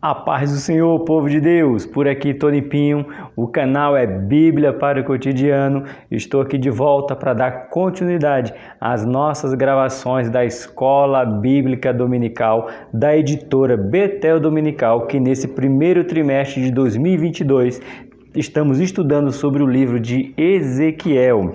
A paz do Senhor, povo de Deus, por aqui Tony Pinho, o canal é Bíblia para o Cotidiano. Estou aqui de volta para dar continuidade às nossas gravações da Escola Bíblica Dominical da editora Betel Dominical, que nesse primeiro trimestre de 2022 estamos estudando sobre o livro de Ezequiel,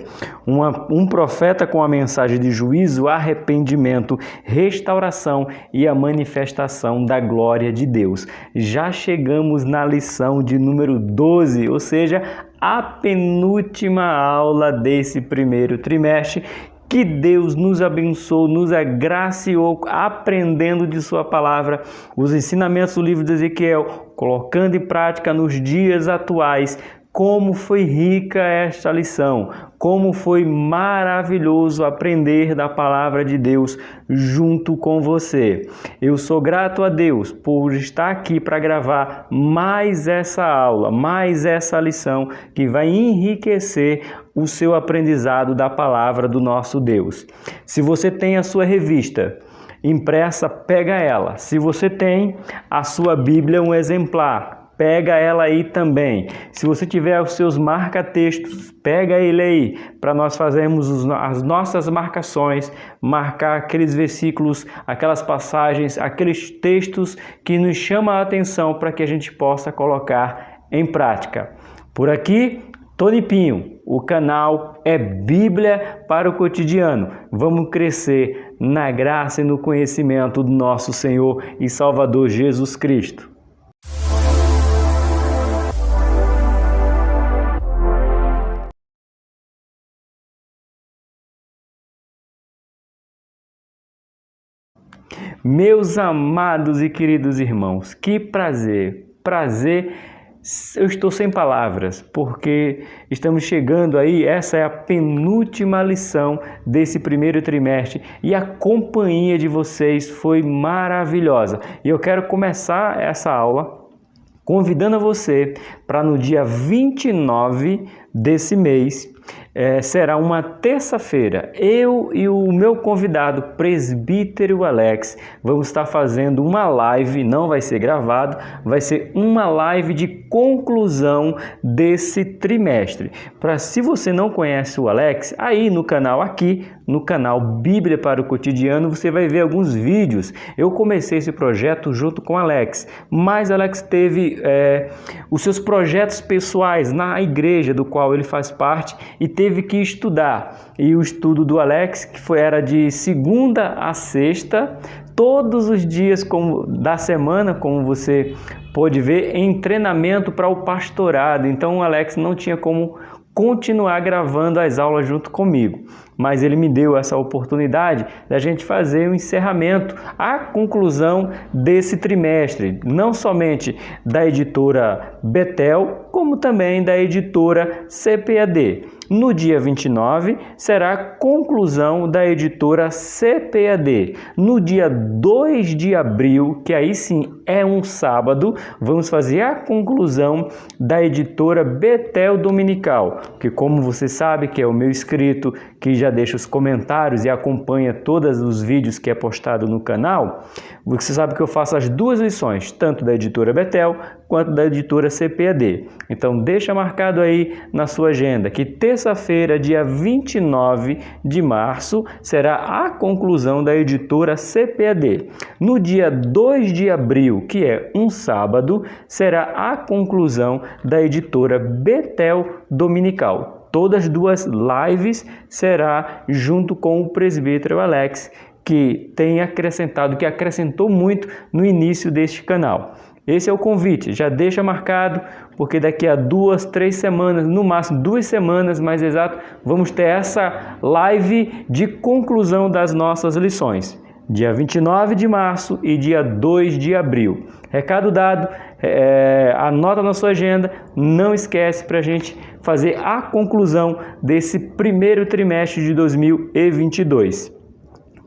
um profeta com a mensagem de juízo, arrependimento, restauração e a manifestação da glória de Deus. Já chegamos na lição de número 12, ou seja, a penúltima aula desse primeiro trimestre. Que Deus nos abençoe, nos agraciou, aprendendo de sua palavra, os ensinamentos do livro de Ezequiel, colocando em prática nos dias atuais. Como foi rica esta lição, como foi maravilhoso aprender da palavra de Deus junto com você. Eu sou grato a Deus por estar aqui para gravar mais essa aula, mais essa lição que vai enriquecer o seu aprendizado da palavra do nosso Deus. Se você tem a sua revista impressa, pega ela. Se você tem a sua Bíblia, um exemplar, pega ela aí também. Se você tiver os seus marca-textos, pega ele aí, para nós fazermos as nossas marcações, marcar aqueles versículos, aquelas passagens, aqueles textos que nos chamam a atenção para que a gente possa colocar em prática. Por aqui, Tony Pinho, o canal é Bíblia para o Cotidiano. Vamos crescer na graça e no conhecimento do nosso Senhor e Salvador Jesus Cristo. Meus amados e queridos irmãos, que prazer, eu estou sem palavras, porque estamos chegando aí, essa é a penúltima lição desse primeiro trimestre e a companhia de vocês foi maravilhosa. E eu quero começar essa aula convidando você para no dia 29 desse mês, será uma terça-feira, eu e o meu convidado, presbítero Alex, vamos estar fazendo uma live, não vai ser gravado, vai ser uma live de conclusão desse trimestre. Se você não conhece o Alex, aí no canal aqui, no canal Bíblia para o Cotidiano, você vai ver alguns vídeos. Eu comecei esse projeto junto com o Alex, mas Alex teve os seus projetos pessoais na igreja do qual ele faz parte e teve que estudar. E o estudo do Alex, que era de segunda a sexta, todos os dias da semana, como você pode ver, em treinamento para o pastorado. Então o Alex não tinha como continuar gravando as aulas junto comigo, mas ele me deu essa oportunidade da gente fazer o encerramento, a conclusão desse trimestre, não somente da editora Betel, como também da editora CPAD. No dia 29 será a conclusão da editora CPAD. No dia 2 de abril, que aí sim é um sábado, vamos fazer a conclusão da editora Betel Dominical, que, como você sabe, que é o meu inscrito, que já deixa os comentários e acompanha todos os vídeos que é postado no canal, você sabe que eu faço as duas lições, tanto da editora Betel quanto da editora CPAD. Então deixa marcado aí na sua agenda que terça-feira, dia 29 de março, será a conclusão da editora CPAD. No dia 2 de abril, que é um sábado, será a conclusão da editora Betel Dominical. Todas as duas lives será junto com o presbítero Alex, que acrescentou muito no início deste canal. Esse é o convite, já deixa marcado, porque daqui a 2, 3 semanas, no máximo 2 semanas mais exato, vamos ter essa live de conclusão das nossas lições. Dia 29 de março e dia 2 de abril. Recado dado, anota na sua agenda, não esquece para a gente fazer a conclusão desse primeiro trimestre de 2022.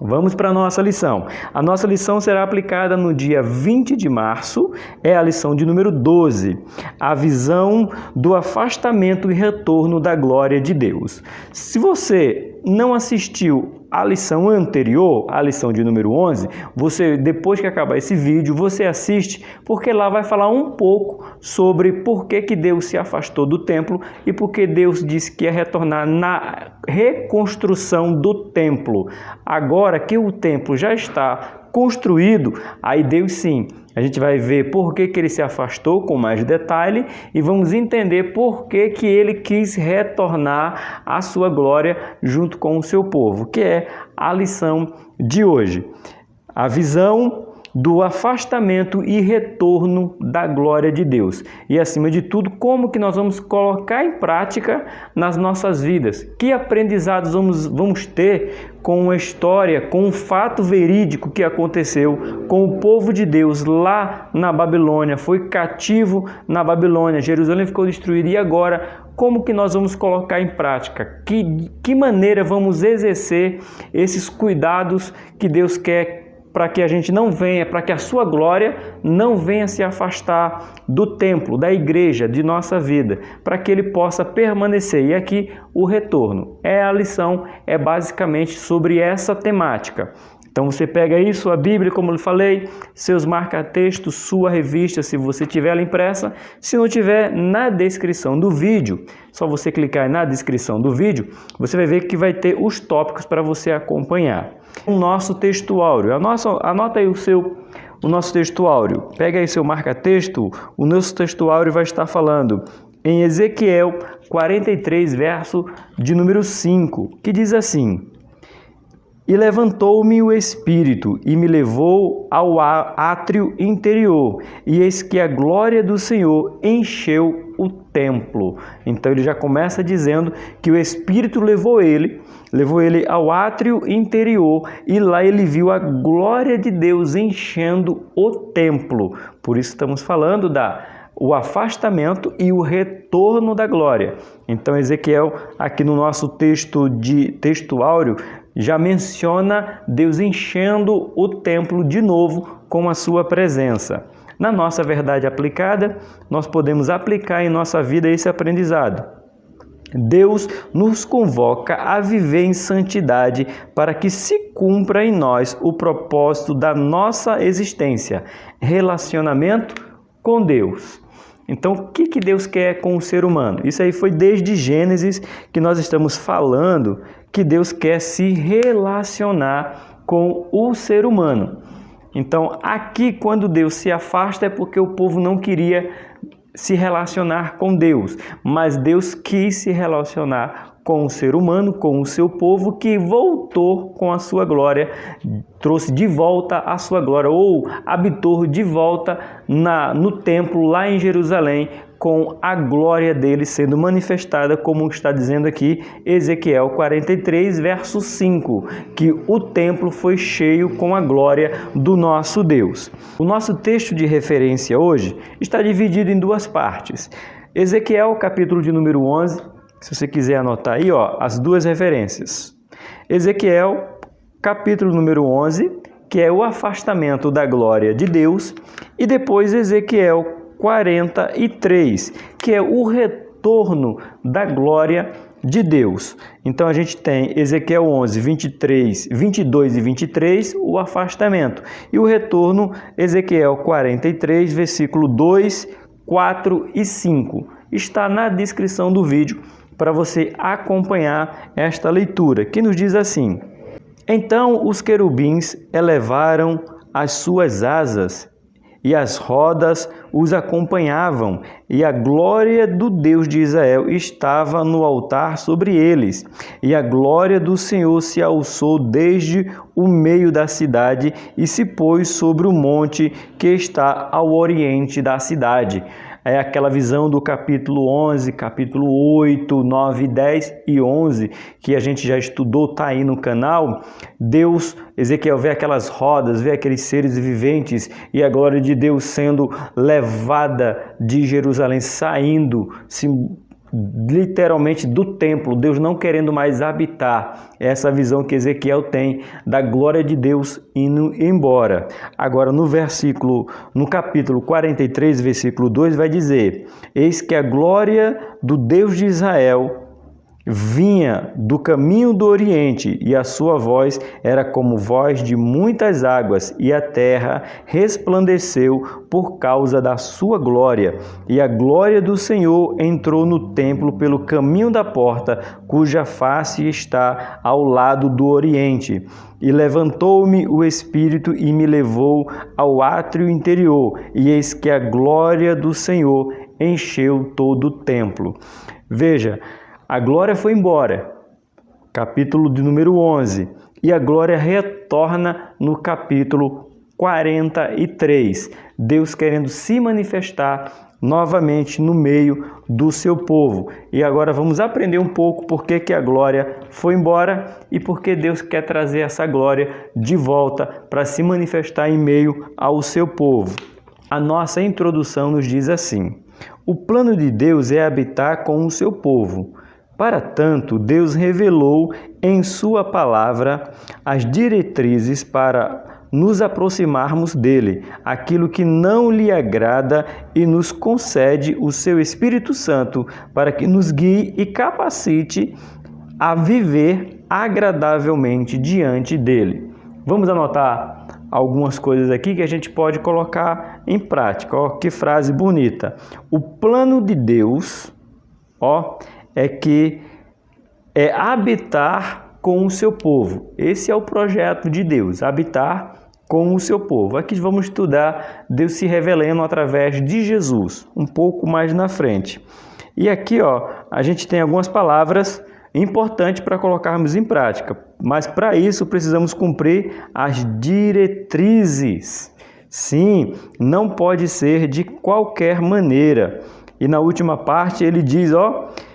Vamos para a nossa lição. A nossa lição será aplicada no dia 20 de março, é a lição de número 12, a visão do afastamento e retorno da glória de Deus. Se você não assistiu à lição anterior, a lição de número 11, você, depois que acabar esse vídeo, você assiste, porque lá vai falar um pouco sobre por que Deus se afastou do templo e por que Deus disse que ia retornar na reconstrução do templo. Agora que o templo já está construído, aí Deus sim, a gente vai ver por que ele se afastou com mais detalhe e vamos entender por que ele quis retornar à sua glória junto com o seu povo, que é a lição de hoje. A visão do afastamento e retorno da glória de Deus. E, acima de tudo, como que nós vamos colocar em prática nas nossas vidas. Que aprendizados vamos ter com a história, com o fato verídico que aconteceu com o povo de Deus lá na Babilônia. Foi cativo na Babilônia, Jerusalém ficou destruída. E agora, como que nós vamos colocar em prática? Que maneira vamos exercer esses cuidados que Deus quer para que a gente não venha, para que a sua glória não venha se afastar do templo, da igreja, de nossa vida, para que ele possa permanecer. E aqui o retorno. A lição é basicamente sobre essa temática. Então você pega aí sua Bíblia, como eu falei, seus marca-textos, sua revista, se você tiver ela impressa. Se não tiver, na descrição do vídeo, só você clicar na descrição do vídeo, você vai ver que vai ter os tópicos para você acompanhar. O nosso textuário, anota aí o nosso textuário, pega aí seu marca-texto, o nosso textuário vai estar falando em Ezequiel 43, verso de número 5, que diz assim: E levantou-me o Espírito e me levou ao átrio interior, e eis que a glória do Senhor encheu o templo. Então ele já começa dizendo que o Espírito levou ele ao átrio interior e lá ele viu a glória de Deus enchendo o templo. Por isso estamos falando o afastamento e o retorno da glória. Então Ezequiel, aqui no nosso textuário, já menciona Deus enchendo o templo de novo com a sua presença. Na nossa verdade aplicada, nós podemos aplicar em nossa vida esse aprendizado. Deus nos convoca a viver em santidade para que se cumpra em nós o propósito da nossa existência, relacionamento com Deus. Então, o que Deus quer com o ser humano? Isso aí foi desde Gênesis que nós estamos falando que Deus quer se relacionar com o ser humano. Então, aqui, quando Deus se afasta, é porque o povo não queria se relacionar com Deus, mas Deus quis se relacionar com o ser humano, com o seu povo, que voltou com a sua glória, trouxe de volta a sua glória, ou habitou de volta no templo lá em Jerusalém, com a glória dele sendo manifestada, como está dizendo aqui Ezequiel 43, verso 5, que o templo foi cheio com a glória do nosso Deus. O nosso texto de referência hoje está dividido em duas partes. Ezequiel, capítulo de número 11, se você quiser anotar aí, as duas referências. Ezequiel, capítulo número 11, que é o afastamento da glória de Deus, e depois Ezequiel 43, que é o retorno da glória de Deus. Então a gente tem Ezequiel 11, 22 e 23, o afastamento, e o retorno, Ezequiel 43, versículo 2, 4 e 5. Está na descrição do vídeo para você acompanhar esta leitura, que nos diz assim: Então os querubins elevaram as suas asas, e as rodas os acompanhavam, e a glória do Deus de Israel estava no altar sobre eles. E a glória do Senhor se alçou desde o meio da cidade e se pôs sobre o monte que está ao oriente da cidade. É aquela visão do capítulo 11, capítulo 8, 9, 10 e 11, que a gente já estudou, está aí no canal. Ezequiel vê aquelas rodas, vê aqueles seres viventes e a glória de Deus sendo levada de Jerusalém, saindo, literalmente do templo, Deus não querendo mais habitar. Essa visão que Ezequiel tem da glória de Deus indo embora. Agora no capítulo 43, versículo 2, vai dizer: Eis que a glória do Deus de Israel vinha do caminho do Oriente, e a sua voz era como voz de muitas águas, e a terra resplandeceu por causa da sua glória. E a glória do Senhor entrou no templo pelo caminho da porta, cuja face está ao lado do Oriente. E levantou-me o Espírito e me levou ao átrio interior, e eis que a glória do Senhor encheu todo o templo. Veja, a glória foi embora, capítulo de número 11, e a glória retorna no capítulo 43. Deus querendo se manifestar novamente no meio do seu povo. E agora vamos aprender um pouco por que a glória foi embora e por que Deus quer trazer essa glória de volta para se manifestar em meio ao seu povo. A nossa introdução nos diz assim: o plano de Deus é habitar com o seu povo. Para tanto, Deus revelou em sua palavra as diretrizes para nos aproximarmos dele, aquilo que não lhe agrada, e nos concede o seu Espírito Santo para que nos guie e capacite a viver agradavelmente diante dele. Vamos anotar algumas coisas aqui que a gente pode colocar em prática. Ó, que frase bonita! O plano de Deus, é habitar com o seu povo. Esse é o projeto de Deus, habitar com o seu povo. Aqui vamos estudar Deus se revelando através de Jesus, um pouco mais na frente. E aqui, a gente tem algumas palavras importantes para colocarmos em prática, mas para isso precisamos cumprir as diretrizes. Sim, não pode ser de qualquer maneira. E na última parte ele diz,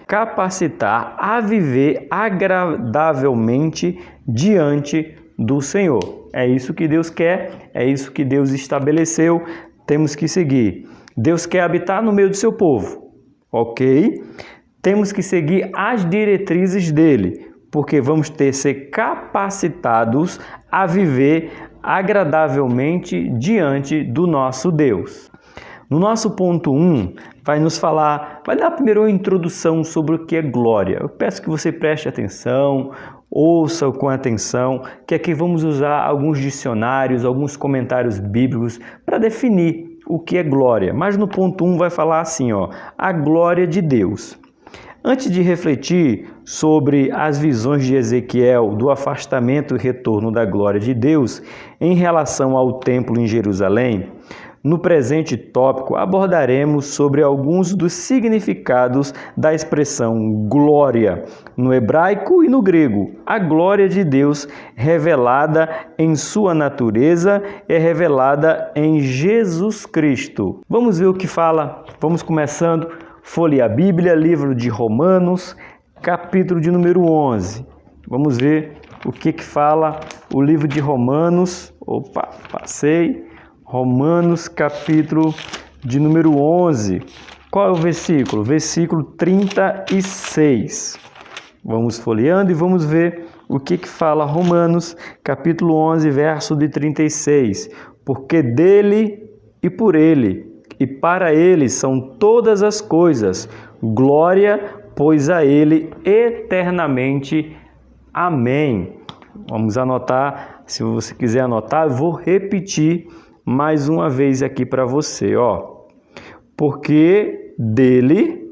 capacitar a viver agradavelmente diante do Senhor. É isso que Deus quer, é isso que Deus estabeleceu, temos que seguir. Deus quer habitar no meio do seu povo, ok? Temos que seguir as diretrizes dele, porque vamos ser capacitados a viver agradavelmente diante do nosso Deus. No nosso ponto 1, vai dar primeiro uma introdução sobre o que é glória. Eu peço que você preste atenção, ouça com atenção, que aqui vamos usar alguns dicionários, alguns comentários bíblicos para definir o que é glória. Mas no ponto 1 vai falar assim, a glória de Deus. Antes de refletir sobre as visões de Ezequiel do afastamento e retorno da glória de Deus em relação ao templo em Jerusalém, no presente tópico abordaremos sobre alguns dos significados da expressão glória no hebraico e no grego. A glória de Deus revelada em sua natureza é revelada em Jesus Cristo. Vamos ver o que fala. Vamos começando. Folhear a Bíblia, livro de Romanos, capítulo de número 11. Vamos ver o que fala o livro de Romanos. Romanos, capítulo de número 11. Qual é o versículo? Versículo 36. Vamos folheando e vamos ver o que fala Romanos, capítulo 11, verso de 36. Porque dele e por ele e para ele são todas as coisas. Glória, pois a ele eternamente. Amém. Vamos anotar. Se você quiser anotar, eu vou repetir mais uma vez aqui para você, Porque dele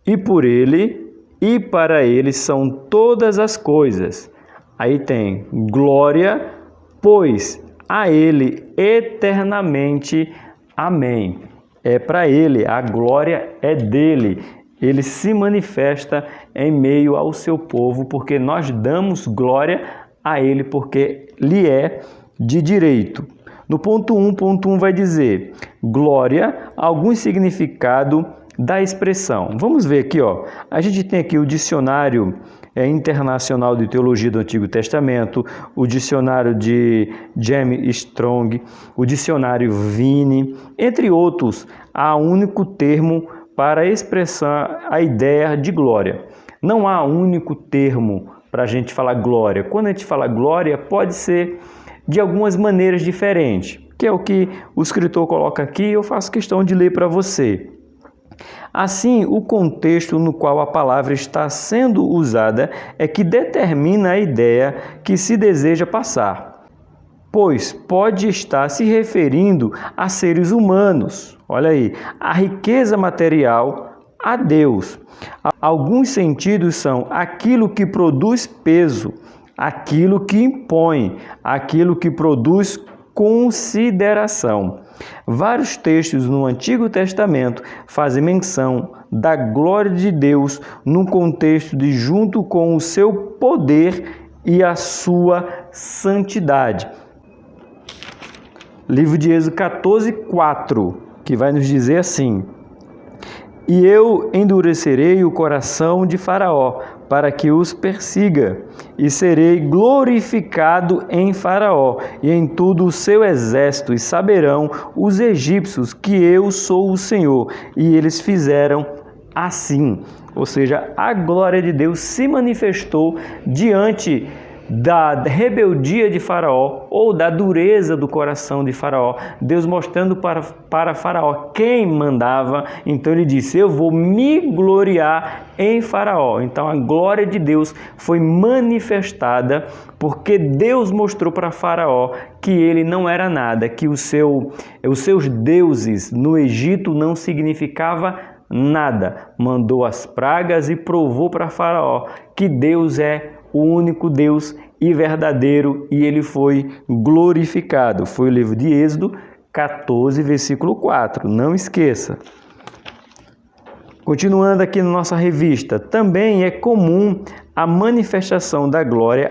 e por ele e para ele são todas as coisas. Aí tem glória, pois a ele eternamente. Amém. É para ele, a glória é dele. Ele se manifesta em meio ao seu povo, porque nós damos glória a ele, porque lhe é de direito. No ponto 1 vai dizer glória, algum significado da expressão. Vamos ver aqui, a gente tem aqui o dicionário internacional de teologia do Antigo Testamento, o dicionário de James Strong, o dicionário Vine, entre outros. Há um único termo para expressar a ideia de glória. Não há um único termo para a gente falar glória. Quando a gente fala glória, pode ser de algumas maneiras diferentes, que é o que o escritor coloca aqui, eu faço questão de ler para você. Assim, o contexto no qual a palavra está sendo usada é que determina a ideia que se deseja passar, pois pode estar se referindo a seres humanos. Olha aí, a riqueza material a Deus. Alguns sentidos são aquilo que produz peso, aquilo que impõe, aquilo que produz consideração. Vários textos no Antigo Testamento fazem menção da glória de Deus no contexto de junto com o seu poder e a sua santidade. Livro de Êxodo 14:4, que vai nos dizer assim: E eu endurecerei o coração de Faraó, para que os persiga, e serei glorificado em Faraó e em todo o seu exército, e saberão os egípcios que eu sou o Senhor. E eles fizeram assim. Ou seja, a glória de Deus se manifestou diante da rebeldia de Faraó ou da dureza do coração de Faraó, Deus mostrando para Faraó quem mandava. Então ele disse: eu vou me gloriar em Faraó. Então a glória de Deus foi manifestada porque Deus mostrou para Faraó que ele não era nada, que os seus deuses no Egito não significava nada. Mandou as pragas e provou para Faraó que Deus é o único Deus e verdadeiro, e ele foi glorificado. Foi o livro de Êxodo 14, versículo 4. Não esqueça. Continuando aqui na nossa revista, também é comum a manifestação da glória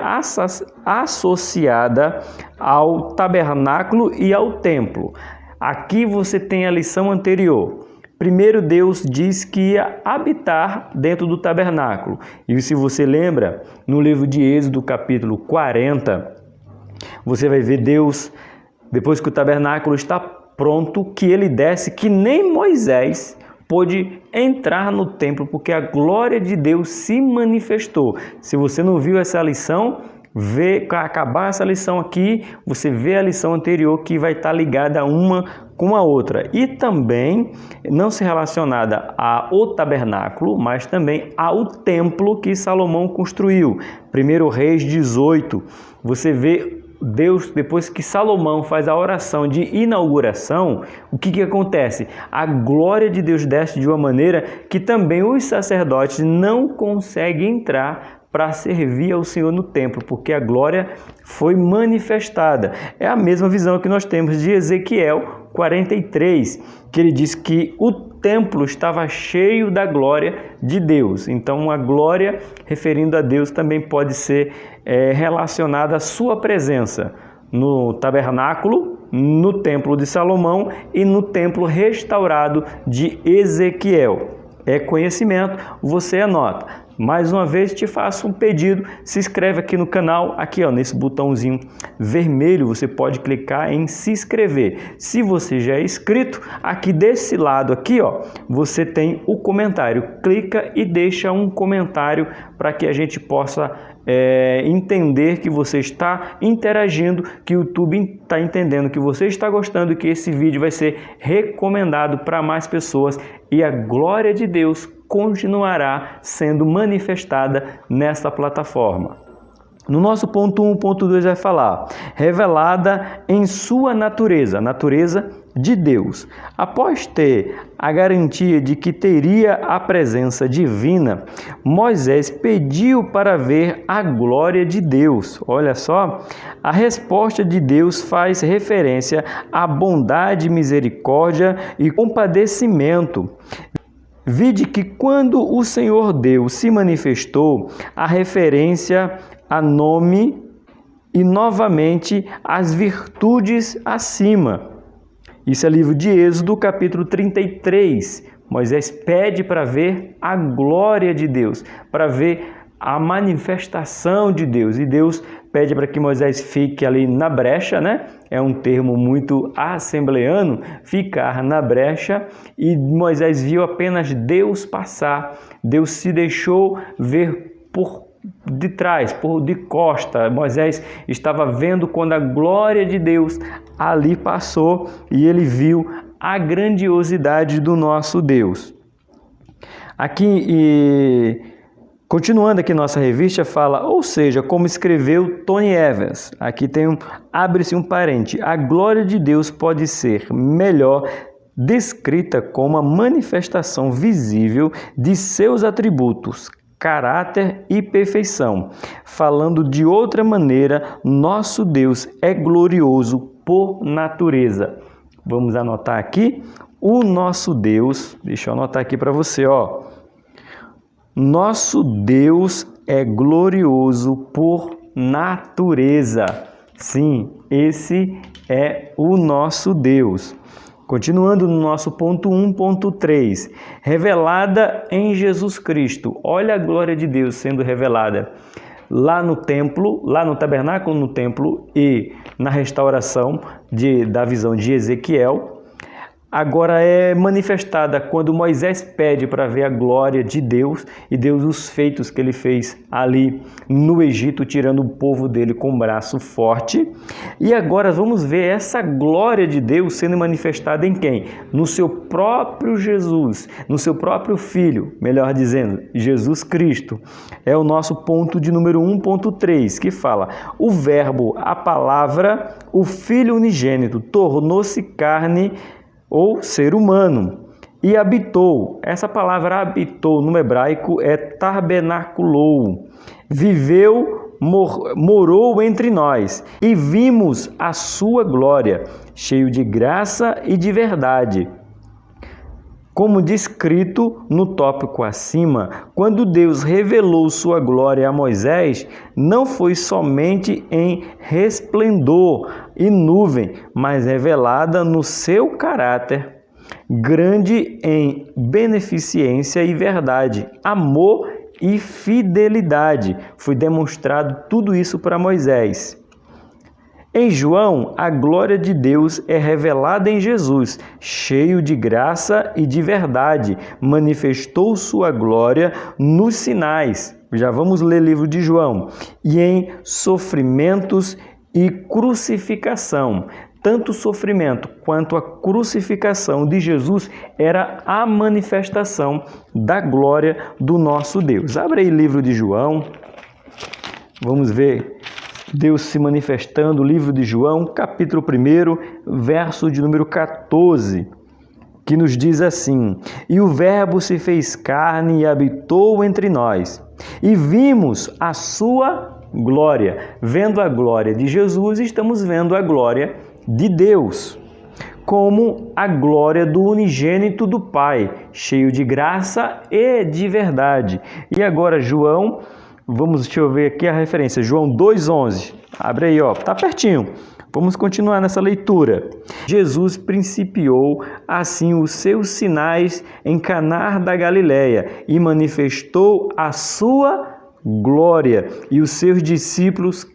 associada ao tabernáculo e ao templo. Aqui você tem a lição anterior. Primeiro, Deus diz que ia habitar dentro do tabernáculo. E se você lembra, no livro de Êxodo, capítulo 40, você vai ver Deus, depois que o tabernáculo está pronto, que ele desce, que nem Moisés pôde entrar no templo, porque a glória de Deus se manifestou. Se você não viu essa lição, acabar essa lição aqui, você vê a lição anterior que vai estar ligada uma com a outra. E também, não se relacionada ao tabernáculo, mas também ao templo que Salomão construiu. 1 Reis 18, você vê Deus, depois que Salomão faz a oração de inauguração, o que acontece? A glória de Deus desce de uma maneira que também os sacerdotes não conseguem entrar para servir ao Senhor no templo, porque a glória foi manifestada. É a mesma visão que nós temos de Ezequiel 43, que ele diz que o templo estava cheio da glória de Deus. Então, a glória, referindo a Deus, também pode ser relacionada à sua presença no tabernáculo, no templo de Salomão e no templo restaurado de Ezequiel. É conhecimento, você anota. Mais uma vez te faço um pedido, se inscreve aqui no canal, aqui ó, nesse botãozinho vermelho, você pode clicar em se inscrever. Se você já é inscrito, aqui desse lado aqui ó, você tem o comentário, clica e deixa um comentário para que a gente possa entender que você está interagindo, que o YouTube está entendendo que você está gostando e que esse vídeo vai ser recomendado para mais pessoas e a glória de Deus continuará sendo manifestada nessa plataforma. No nosso ponto 1, ponto 2 vai falar, revelada em sua natureza, a natureza de Deus. Após ter a garantia de que teria a presença divina, Moisés pediu para ver a glória de Deus. Olha só, a resposta de Deus faz referência à bondade, misericórdia e compadecimento. Vide que quando o Senhor Deus se manifestou, a referência a nome e novamente as virtudes acima. Isso é livro de Êxodo, capítulo 33. Moisés pede para ver a glória de Deus, para ver a manifestação de Deus. E Deus pede para que Moisés fique ali na brecha, né? É um termo muito assembleano, ficar na brecha. E Moisés viu apenas Deus passar. Deus se deixou ver por de trás, por de costa. Moisés estava vendo quando a glória de Deus ali passou e ele viu a grandiosidade do nosso Deus. Aqui, continuando aqui nossa revista, fala, ou seja, como escreveu Tony Evans, aqui abre-se um parente, a glória de Deus pode ser melhor descrita como a manifestação visível de seus atributos, caráter e perfeição. Falando de outra maneira, nosso Deus é glorioso por natureza. Vamos anotar aqui, o nosso Deus, deixa eu anotar aqui para você, ó. Nosso Deus é glorioso por natureza. Sim, esse é o nosso Deus. Continuando no nosso ponto 1.3, revelada em Jesus Cristo. Olha a glória de Deus sendo revelada lá no templo, lá no tabernáculo, no templo e na restauração da visão de Ezequiel. Agora é manifestada quando Moisés pede para ver a glória de Deus e Deus os feitos que ele fez ali no Egito, tirando o povo dele com um braço forte. E agora vamos ver essa glória de Deus sendo manifestada em quem? No seu próprio Jesus, no seu próprio Filho, melhor dizendo, Jesus Cristo. É o nosso ponto de número 1.3, que fala: o verbo, a palavra, o Filho unigênito, tornou-se carne ou ser humano, e habitou. Essa palavra habitou no hebraico é tabernaculou. Viveu, morou entre nós, e vimos a sua glória, cheio de graça e de verdade. Como descrito no tópico acima, quando Deus revelou sua glória a Moisés, não foi somente em resplendor e nuvem, mas revelada no seu caráter, grande em beneficência e verdade, amor e fidelidade. Foi demonstrado tudo isso para Moisés. Em João, a glória de Deus é revelada em Jesus, cheio de graça e de verdade. Manifestou sua glória nos sinais. Já vamos ler o livro de João. E em sofrimentos e crucificação. Tanto o sofrimento quanto a crucificação de Jesus era a manifestação da glória do nosso Deus. Abre aí o livro de João. Vamos ver Deus se manifestando, livro de João, capítulo 1, verso de número 14, que nos diz assim: e o Verbo se fez carne e habitou entre nós, e vimos a sua glória. Vendo a glória de Jesus, estamos vendo a glória de Deus, como a glória do unigênito do Pai, cheio de graça e de verdade. E agora João, deixa eu ver aqui a referência, João 2,11. Abre aí, ó, tá pertinho. Vamos continuar nessa leitura. Jesus principiou assim os seus sinais em Caná da Galileia e manifestou a sua glória, e os seus discípulos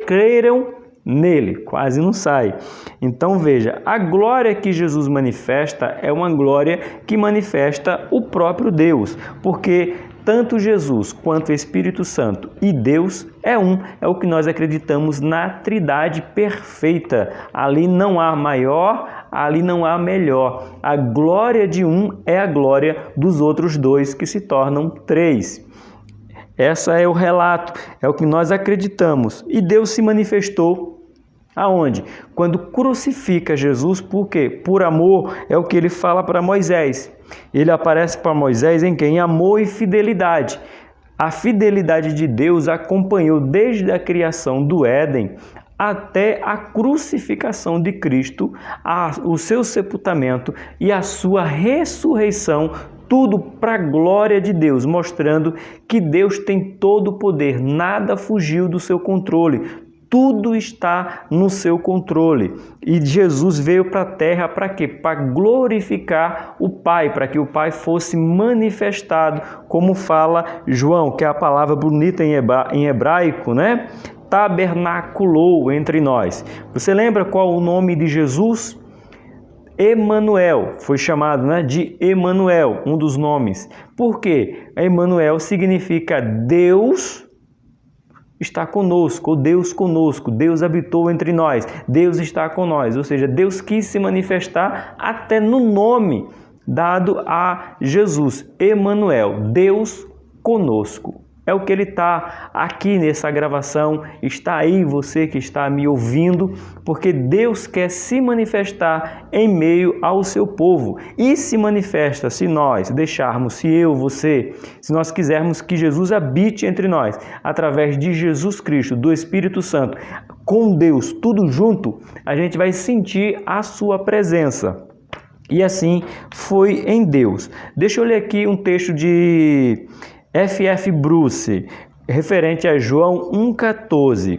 creram nele. Quase não sai. Então veja, a glória que Jesus manifesta é uma glória que manifesta o próprio Deus, porque tanto Jesus quanto o Espírito Santo e Deus é um, é o que nós acreditamos na Trindade perfeita. Ali não há maior, ali não há melhor. A glória de um é a glória dos outros dois, que se tornam três. Essa é o relato, é o que nós acreditamos. E Deus se manifestou aonde? Quando crucifica Jesus, por quê? Por amor, é o que ele fala para Moisés. Ele aparece para Moisés em quem? Amor e fidelidade. A fidelidade de Deus acompanhou desde a criação do Éden até a crucificação de Cristo, o seu sepultamento e a sua ressurreição, tudo para a glória de Deus, mostrando que Deus tem todo o poder, nada fugiu do seu controle. Tudo está no seu controle. E Jesus veio para a terra para quê? Para glorificar o Pai, para que o Pai fosse manifestado, como fala João, que é a palavra bonita em hebraico, né? Tabernaculou entre nós. Você lembra qual o nome de Jesus? Emanuel, foi chamado, né, de Emanuel, um dos nomes. Por quê? Emanuel significa Deus está conosco, ou Deus conosco, Deus habitou entre nós, Deus está com nós, ou seja, Deus quis se manifestar até no nome dado a Jesus, Emanuel, Deus conosco. É o que ele está aqui nessa gravação, está aí você que está me ouvindo, porque Deus quer se manifestar em meio ao seu povo. E se manifesta se nós deixarmos, se eu, você, se nós quisermos que Jesus habite entre nós, através de Jesus Cristo, do Espírito Santo, com Deus, tudo junto, a gente vai sentir a sua presença. E assim foi em Deus. Deixa eu ler aqui um texto de F.F. Bruce, referente a João 1,14.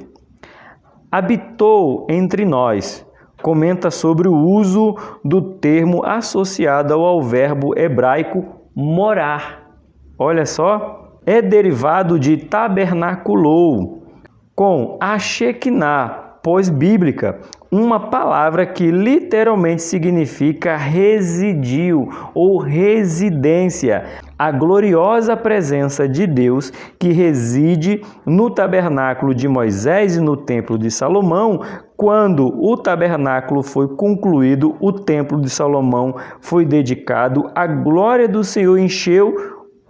Habitou entre nós. Comenta sobre o uso do termo associado ao verbo hebraico morar. Olha só, é derivado de tabernaculou, com a Shekinah, pós-bíblica, uma palavra que literalmente significa residiu ou residência, a gloriosa presença de Deus que reside no tabernáculo de Moisés e no templo de Salomão. Quando o tabernáculo foi concluído, o templo de Salomão foi dedicado, a glória do Senhor encheu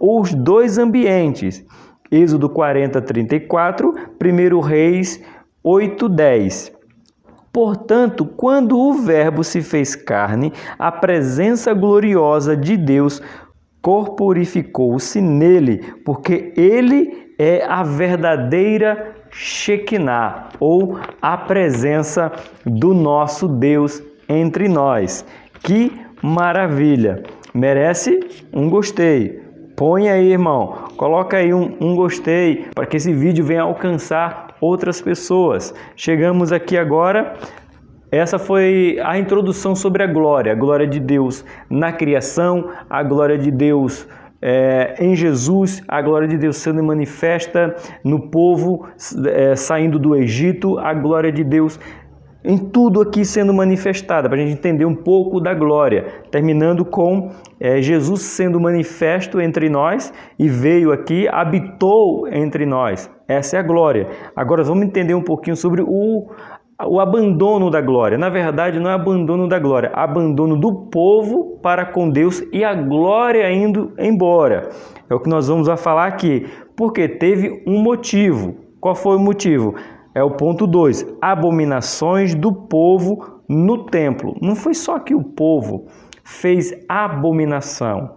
os dois ambientes. Êxodo 40:34, 1 Reis 8:10. Portanto, quando o Verbo se fez carne, a presença gloriosa de Deus corporificou-se nele, porque ele é a verdadeira Shekinah, ou a presença do nosso Deus entre nós. Que maravilha! Merece um gostei. Põe aí, irmão, coloca aí um gostei para que esse vídeo venha alcançar outras pessoas. Chegamos aqui agora, essa foi a introdução sobre a glória de Deus na criação, a glória de Deus em Jesus, a glória de Deus sendo manifesta no povo saindo do Egito, a glória de Deus em tudo aqui sendo manifestada, para a gente entender um pouco da glória, terminando com Jesus sendo manifesto entre nós e veio aqui, habitou entre nós. Essa é a glória. Agora vamos entender um pouquinho sobre o abandono da glória. Na verdade, não é abandono da glória, é abandono do povo para com Deus e a glória indo embora. É o que nós vamos falar aqui, porque teve um motivo. Qual foi o motivo? É o ponto 2, abominações do povo no templo. Não foi só que o povo fez abominação.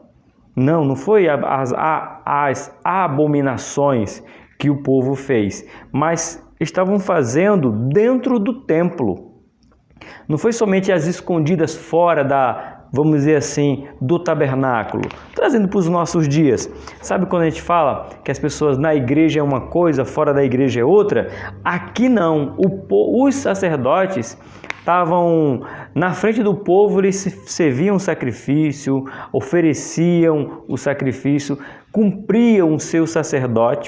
Não foi as abominações que o povo fez, mas estavam fazendo dentro do templo. Não foi somente as escondidas fora vamos dizer assim, do tabernáculo. Trazendo para os nossos dias. Sabe quando a gente fala que as pessoas na igreja é uma coisa, fora da igreja é outra? Aqui não. Os sacerdotes estavam na frente do povo, eles serviam o sacrifício, ofereciam o sacrifício, cumpriam o seu sacerdócio,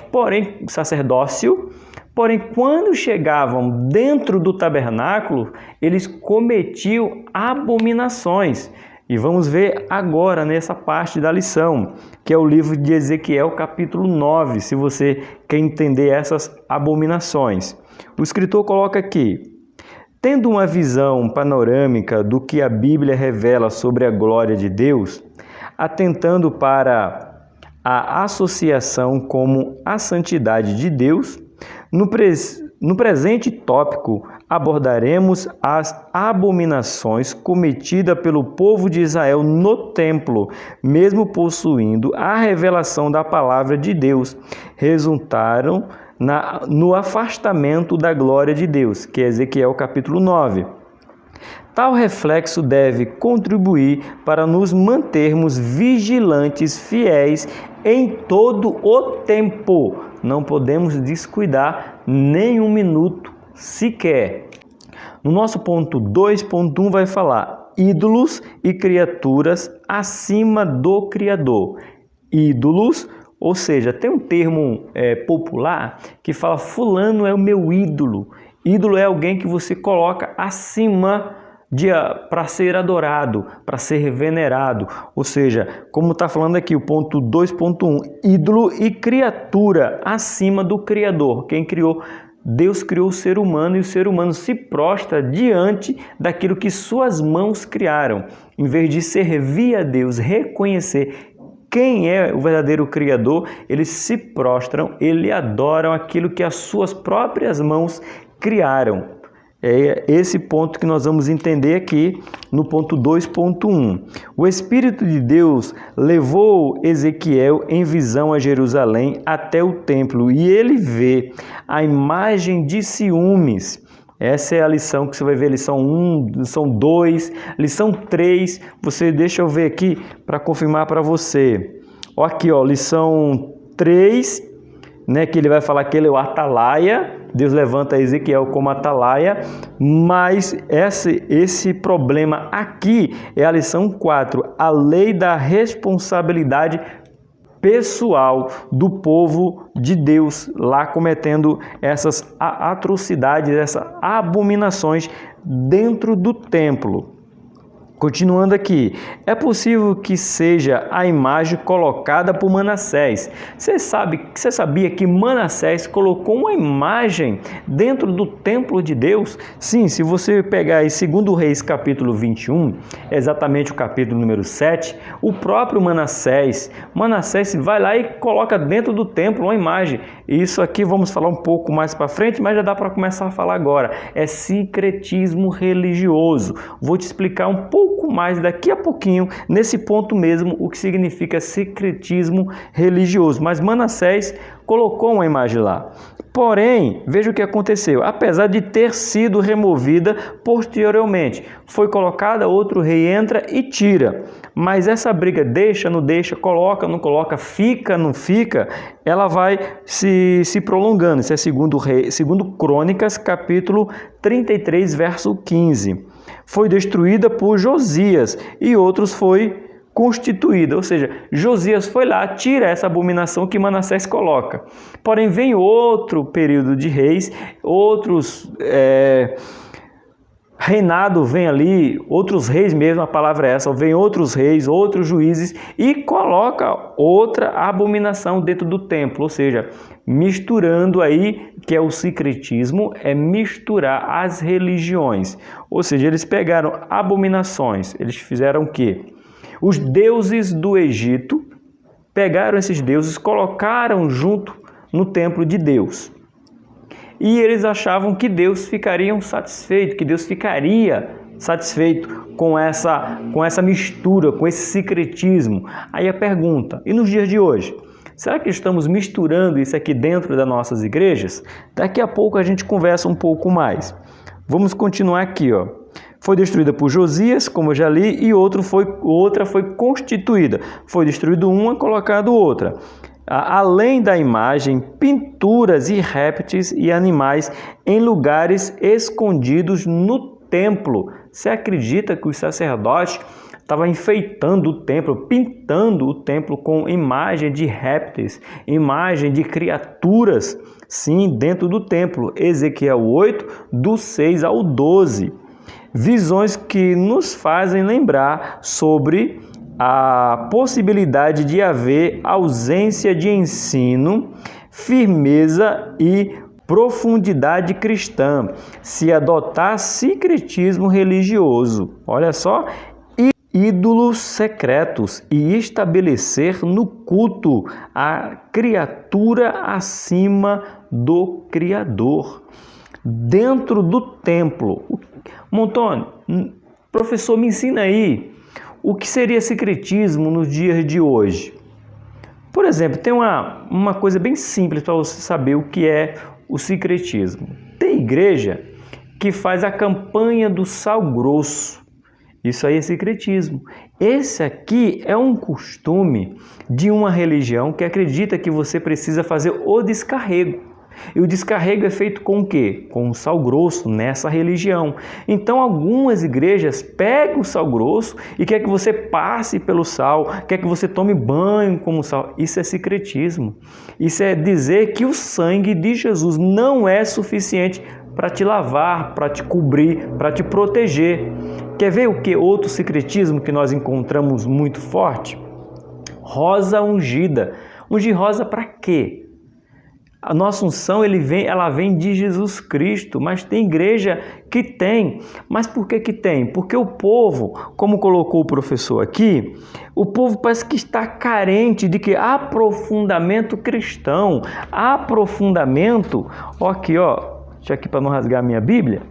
porém, quando chegavam dentro do tabernáculo, eles cometiam abominações. E vamos ver agora nessa parte da lição, que é o livro de Ezequiel, capítulo 9, se você quer entender essas abominações. O escritor coloca aqui: tendo uma visão panorâmica do que a Bíblia revela sobre a glória de Deus, atentando para a associação como a santidade de Deus, no presente tópico abordaremos as abominações cometidas pelo povo de Israel no templo, mesmo possuindo a revelação da palavra de Deus, resultaram no afastamento da glória de Deus, que é Ezequiel capítulo 9. Tal reflexo deve contribuir para nos mantermos vigilantes, fiéis em todo o tempo. Não podemos descuidar nem um minuto sequer. No nosso ponto 2.1 vai falar ídolos e criaturas acima do Criador. Ídolos, ou seja, tem um termo popular que fala fulano é o meu ídolo. Ídolo é alguém que você coloca acima para ser adorado, para ser venerado. Ou seja, como está falando aqui o ponto 2.1, ídolo e criatura acima do Criador. Quem criou? Deus criou o ser humano e o ser humano se prostra diante daquilo que suas mãos criaram. em vez de servir a Deus, reconhecer quem é o verdadeiro Criador, eles se prostram, eles adoram aquilo que as suas próprias mãos criaram. É esse ponto que nós vamos entender aqui no ponto 2.1. O Espírito de Deus levou Ezequiel em visão a Jerusalém até o templo e ele vê a imagem de ciúmes. Essa é a lição que você vai ver, lição 1, lição 2, lição 3. Deixa eu ver aqui para confirmar para você. Ó, aqui, ó, lição 3, né, que ele vai falar que ele é o atalaia. Deus levanta Ezequiel como atalaia, mas esse problema aqui é a lição 4, a lei da responsabilidade pessoal do povo de Deus, lá cometendo essas atrocidades, essas abominações dentro do templo. Continuando aqui, é possível que seja a imagem colocada por Manassés. Você sabia que Manassés colocou uma imagem dentro do templo de Deus? Sim, se você pegar aí 2 Reis capítulo 21, exatamente o capítulo número 7, o próprio Manassés vai lá e coloca dentro do templo uma imagem. Isso aqui vamos falar um pouco mais para frente, mas já dá para começar a falar agora. É sincretismo religioso. Vou te explicar um pouco mais daqui a pouquinho, nesse ponto mesmo, o que significa secretismo religioso. Mas Manassés colocou uma imagem lá. Porém, veja o que aconteceu. Apesar de ter sido removida posteriormente, foi colocada, outro rei entra e tira. Mas essa briga deixa, não deixa, coloca, não coloca, fica, não fica, ela vai se prolongando. Isso é segundo Crônicas, capítulo 33, verso 15. Foi destruída por Josias e outros foi constituída, ou seja, Josias foi lá, tira essa abominação que Manassés coloca. Porém, vem outro período de reis, outros reinado vem ali, outros reis mesmo, a palavra é essa, vem outros reis, outros juízes e coloca outra abominação dentro do templo, ou seja, misturando aí, que é o sincretismo, é misturar as religiões. Ou seja, eles pegaram abominações, eles fizeram o quê? Os deuses do Egito, pegaram esses deuses, colocaram junto no templo de Deus. E eles achavam que Deus ficaria satisfeito, com essa mistura, com esse sincretismo. Aí a pergunta, e nos dias de hoje? Será que estamos misturando isso aqui dentro das nossas igrejas? Daqui a pouco a gente conversa um pouco mais. Vamos continuar aqui, ó. Foi destruída por Josias, como eu já li, e outra foi constituída. Foi destruído uma, colocado outra. Além da imagem, pinturas e répteis e animais em lugares escondidos no templo. Você acredita que os sacerdotes estavam enfeitando o templo, pintando o templo com imagem de répteis, imagem de criaturas, sim, dentro do templo? Ezequiel 8, do 6 ao 12. Visões que nos fazem lembrar sobre a possibilidade de haver ausência de ensino, firmeza e profundidade cristã, se adotar sincretismo religioso. Olha só, ídolos secretos e estabelecer no culto a criatura acima do Criador. Dentro do templo. Montone, professor, me ensina aí o que seria sincretismo nos dias de hoje. Por exemplo, tem uma coisa bem simples para você saber o que é o sincretismo. Tem igreja que faz a campanha do sal grosso. Isso aí é sincretismo. Esse aqui é um costume de uma religião que acredita que você precisa fazer o descarrego. E o descarrego é feito com o quê? Com o sal grosso nessa religião. Então algumas igrejas pegam o sal grosso e quer que você passe pelo sal, quer que você tome banho com o sal. Isso é sincretismo. Isso é dizer que o sangue de Jesus não é suficiente para te lavar, para te cobrir, para te proteger. Quer ver o que outro sincretismo que nós encontramos muito forte? Rosa ungida. Ungir rosa para quê? A nossa unção ela vem de Jesus Cristo, mas tem igreja que tem. Mas por que tem? Porque o povo, como colocou o professor aqui, o povo parece que está carente de que aprofundamento cristão, aprofundamento, aqui, deixa aqui para não rasgar a minha Bíblia,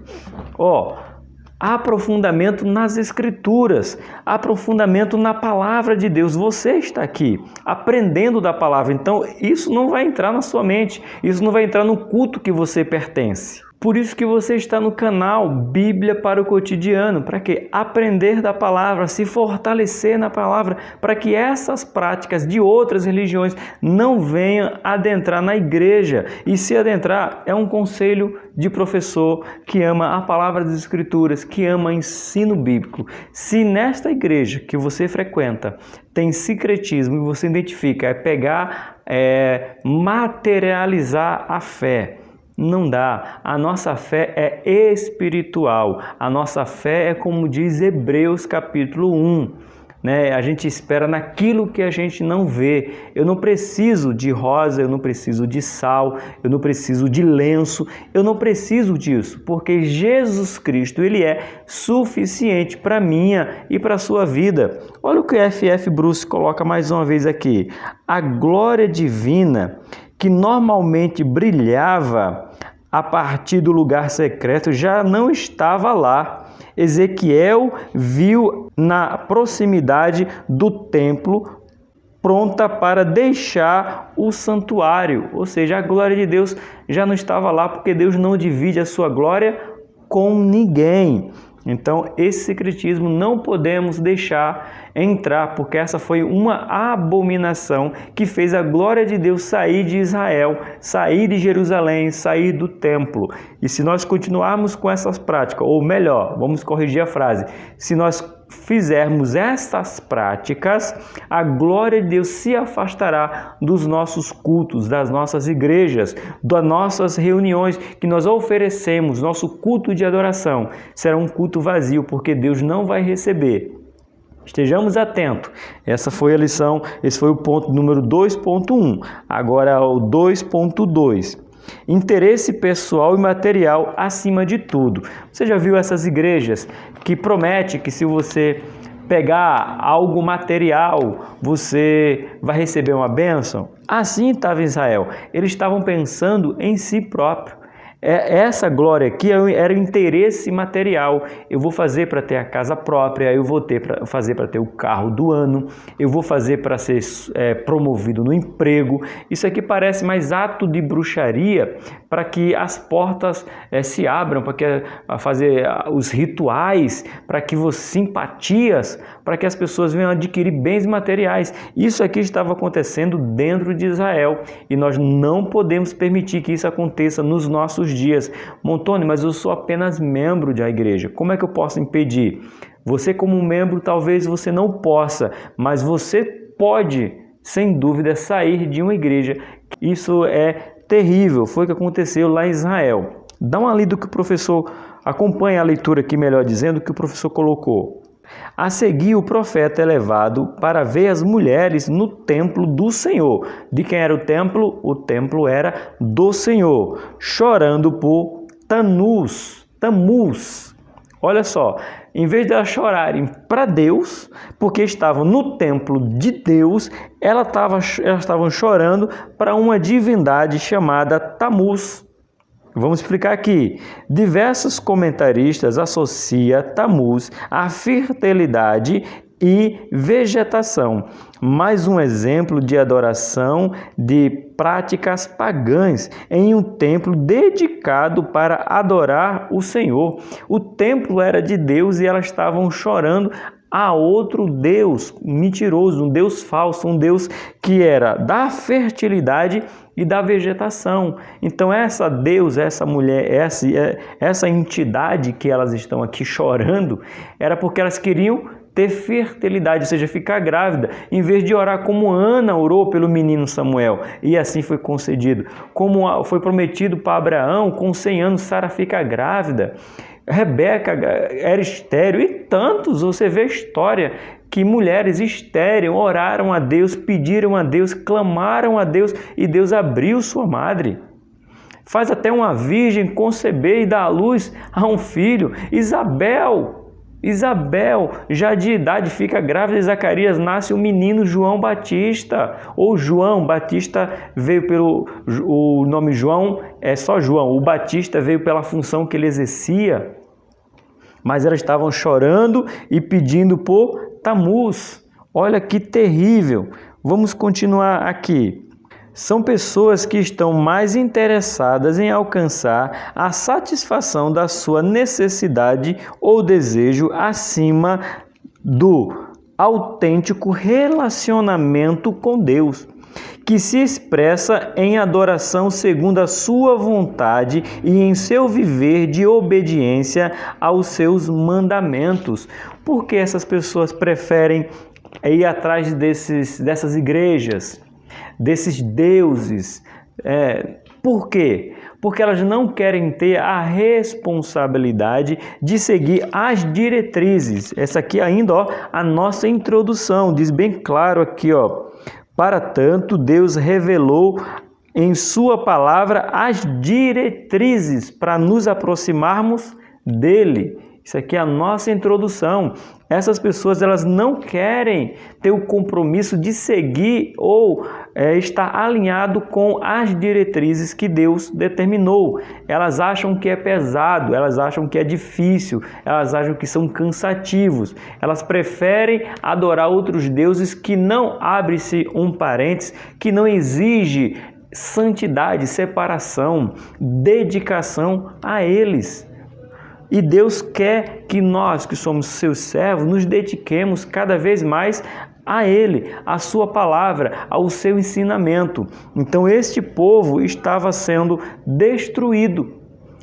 aprofundamento nas Escrituras, aprofundamento na Palavra de Deus. Você está aqui aprendendo da Palavra, então isso não vai entrar na sua mente, isso não vai entrar no culto que você pertence. Por isso que você está no canal Bíblia para o Cotidiano, para que aprender da palavra, se fortalecer na palavra, para que essas práticas de outras religiões não venham adentrar na igreja. E se adentrar, é um conselho de professor que ama a palavra das Escrituras, que ama ensino bíblico. Se nesta igreja que você frequenta tem sincretismo e você identifica, materializar a fé, não dá. A nossa fé é espiritual. A nossa fé é como diz Hebreus capítulo 1. A gente espera naquilo que a gente não vê. Eu não preciso de rosa, eu não preciso de sal, eu não preciso de lenço, eu não preciso disso, porque Jesus Cristo, Ele é suficiente para a minha e para a sua vida. Olha o que F.F. Bruce coloca mais uma vez aqui. A glória divina que normalmente brilhava a partir do lugar secreto já não estava lá. Ezequiel viu na proximidade do templo, pronta para deixar o santuário. Ou seja, a glória de Deus já não estava lá, porque Deus não divide a sua glória com ninguém. Então, esse secretismo não podemos deixar entrar, porque essa foi uma abominação que fez a glória de Deus sair de Israel, sair de Jerusalém, sair do templo. E se nós continuarmos com essas práticas, ou melhor, vamos corrigir a frase, se nós fizermos essas práticas, a glória de Deus se afastará dos nossos cultos, das nossas igrejas, das nossas reuniões que nós oferecemos. Nosso culto de adoração será um culto vazio, porque Deus não vai receber. Estejamos atentos. Essa foi a lição, esse foi o ponto número 2.1. Agora o 2.2. Interesse pessoal e material acima de tudo. Você já viu essas igrejas que prometem que se você pegar algo material, você vai receber uma bênção? Assim estava Israel. Eles estavam pensando em si próprio. Essa glória aqui era o interesse material. Eu vou fazer para ter a casa própria, eu vou fazer para ter o carro do ano, eu vou fazer para ser promovido no emprego. Isso aqui parece mais ato de bruxaria para que as portas se abram, para que fazer os rituais, para que simpatias, para que as pessoas venham adquirir bens materiais. Isso aqui estava acontecendo dentro de Israel e nós não podemos permitir que isso aconteça nos nossos dias. Montoni, mas eu sou apenas membro da igreja. Como é que eu posso impedir? Você como membro talvez você não possa, mas você pode, sem dúvida, sair de uma igreja. Isso é terrível, foi o que aconteceu lá em Israel. Dá uma lida que o professor, acompanha a leitura aqui, melhor dizendo, que o professor colocou. A seguir, o profeta é levado para ver as mulheres no templo do Senhor. De quem era o templo? O templo era do Senhor, chorando por Tamuz. Olha só, em vez de elas chorarem para Deus, porque estavam no templo de Deus, elas estavam chorando para uma divindade chamada Tamuz. Vamos explicar aqui. Diversos comentaristas associam Tamuz à fertilidade e vegetação. Mais um exemplo de adoração de práticas pagãs em um templo dedicado para adorar o Senhor. O templo era de Deus e elas estavam chorando a outro Deus mentiroso, um Deus falso, um Deus que era da fertilidade e da vegetação. Então essa Deus, essa mulher, essa entidade que elas estão aqui chorando, era porque elas queriam ter fertilidade, ou seja, ficar grávida, em vez de orar como Ana orou pelo menino Samuel, e assim foi concedido. Como foi prometido para Abraão, com 100 anos Sara fica grávida. Rebeca era estéril e tantos, você vê a história que mulheres estéreis oraram a Deus, pediram a Deus, clamaram a Deus e Deus abriu sua madre. Faz até uma virgem conceber e dar à luz a um filho. Isabel, já de idade, fica grávida de Zacarias, nasce o menino João Batista. Ou João Batista veio o nome João é só João. O Batista veio pela função que ele exercia. Mas elas estavam chorando e pedindo por Tamuz. Olha que terrível. Vamos continuar aqui. São pessoas que estão mais interessadas em alcançar a satisfação da sua necessidade ou desejo acima do autêntico relacionamento com Deus, que se expressa em adoração segundo a sua vontade e em seu viver de obediência aos seus mandamentos. Por que essas pessoas preferem ir atrás dessas igrejas, desses deuses? Por quê? Porque elas não querem ter a responsabilidade de seguir as diretrizes. Essa aqui ainda, a nossa introdução, diz bem claro aqui, Para tanto, Deus revelou em sua palavra as diretrizes para nos aproximarmos dele. Isso aqui é a nossa introdução. Essas pessoas, elas não querem ter o compromisso de seguir ou estar alinhado com as diretrizes que Deus determinou. Elas acham que é pesado, elas acham que é difícil, elas acham que são cansativos. Elas preferem adorar outros deuses que não, abre-se um parênteses, que não exige santidade, separação, dedicação a eles. E Deus quer que nós, que somos seus servos, nos dediquemos cada vez mais a Ele, a sua palavra, ao seu ensinamento. Então este povo estava sendo destruído,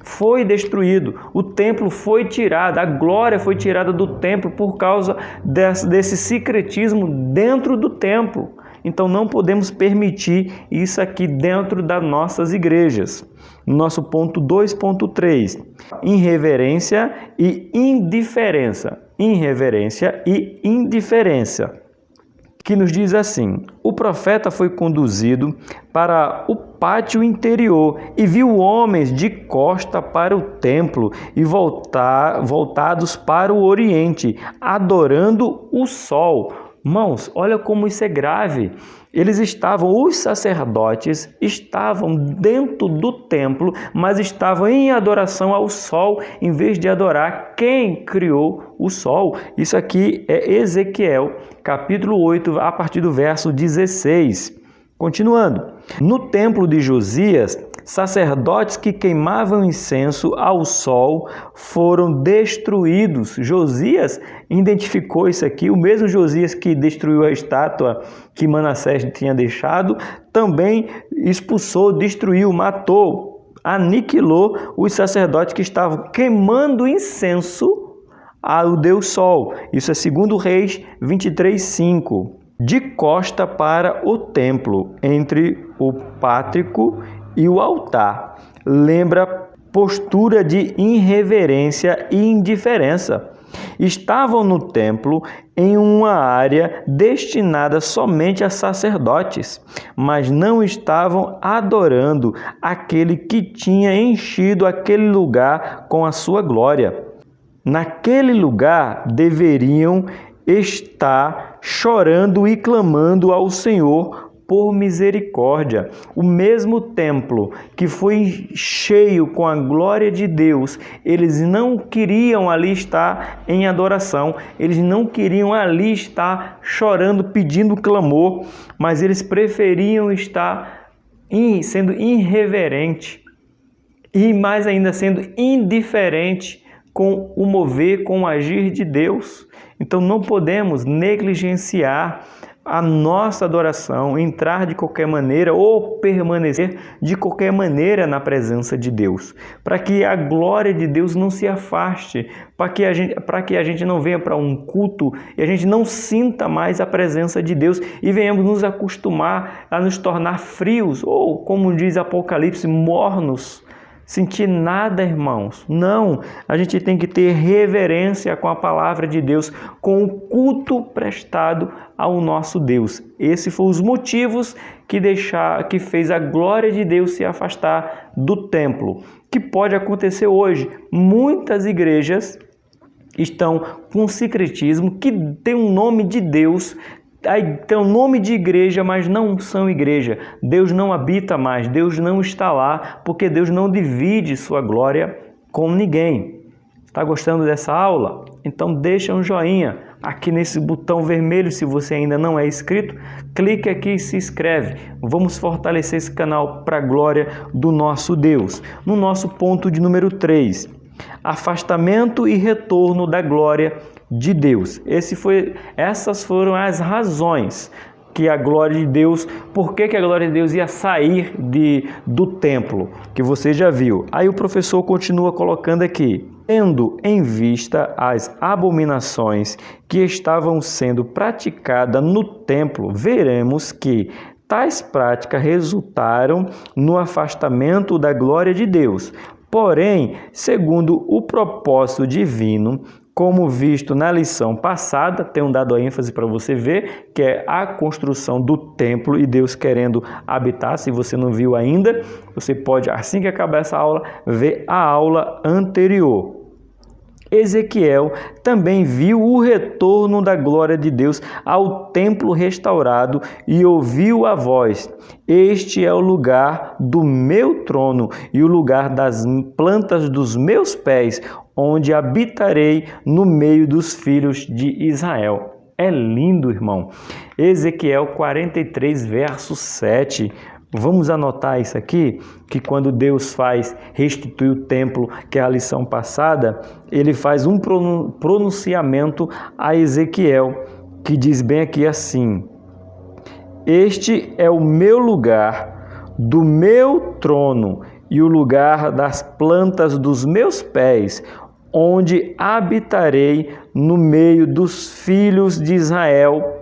foi destruído, o templo foi tirado, a glória foi tirada do templo por causa desse secretismo dentro do templo. Então não podemos permitir isso aqui dentro das nossas igrejas. Nosso ponto 2.3, irreverência e indiferença. Irreverência e indiferença. Que nos diz assim: o profeta foi conduzido para o pátio interior e viu homens de costa para o templo e voltados para o oriente, adorando o sol. Irmãos, olha como isso é grave. Os sacerdotes estavam dentro do templo, mas estavam em adoração ao sol, em vez de adorar quem criou o sol. Isso aqui é Ezequiel, capítulo 8, a partir do verso 16. Continuando. No templo de Josias, sacerdotes que queimavam incenso ao sol foram destruídos. Josias identificou isso aqui, o mesmo Josias que destruiu a estátua que Manassés tinha deixado, também expulsou, destruiu, matou, aniquilou os sacerdotes que estavam queimando incenso ao Deus Sol. Isso é 2 Reis 23:5. De costa para o templo, entre o pátrio e o altar. Lembra postura de irreverência e indiferença. Estavam no templo em uma área destinada somente a sacerdotes, mas não estavam adorando aquele que tinha enchido aquele lugar com a sua glória. Naquele lugar deveriam estar chorando e clamando ao Senhor por misericórdia. O mesmo templo que foi cheio com a glória de Deus, eles não queriam ali estar em adoração, eles não queriam ali estar chorando, pedindo clamor, mas eles preferiam estar sendo irreverente e mais ainda sendo indiferente com o mover, com o agir de Deus. Então não podemos negligenciar a nossa adoração, entrar de qualquer maneira ou permanecer de qualquer maneira na presença de Deus, para que a glória de Deus não se afaste, para que a gente não venha para um culto e a gente não sinta mais a presença de Deus e venhamos nos acostumar a nos tornar frios ou, como diz Apocalipse, mornos, sentir nada, irmãos. Não, a gente tem que ter reverência com a palavra de Deus, com o culto prestado ao nosso Deus. Esses foram os motivos que fez a glória de Deus se afastar do templo. Que pode acontecer hoje. Muitas igrejas estão com sincretismo, que tem um nome de Deus, aí tem o nome de igreja, mas não são igreja. Deus não habita mais, Deus não está lá, porque Deus não divide sua glória com ninguém. Está gostando dessa aula? Então deixa um joinha aqui nesse botão vermelho. Se você ainda não é inscrito, clique aqui e se inscreve. Vamos fortalecer esse canal para a glória do nosso Deus. No nosso ponto de número 3, afastamento e retorno da glória de Deus. Essas foram as razões que a glória de Deus, por que a glória de Deus ia sair do templo, que você já viu. Aí o professor continua colocando aqui: tendo em vista as abominações que estavam sendo praticadas no templo, veremos que tais práticas resultaram no afastamento da glória de Deus. Porém, segundo o propósito divino, como visto na lição passada, tenho dado a ênfase para você ver, que é a construção do templo e Deus querendo habitar. Se você não viu ainda, você pode, assim que acabar essa aula, ver a aula anterior. Ezequiel também viu o retorno da glória de Deus ao templo restaurado e ouviu a voz: este é o lugar do meu trono e o lugar das plantas dos meus pés, onde habitarei no meio dos filhos de Israel. É lindo, irmão. Ezequiel 43, verso 7. Vamos anotar isso aqui, que quando Deus restituir o templo, que é a lição passada, ele faz um pronunciamento a Ezequiel, que diz bem aqui assim: este é o meu lugar do meu trono e o lugar das plantas dos meus pés, onde habitarei no meio dos filhos de Israel.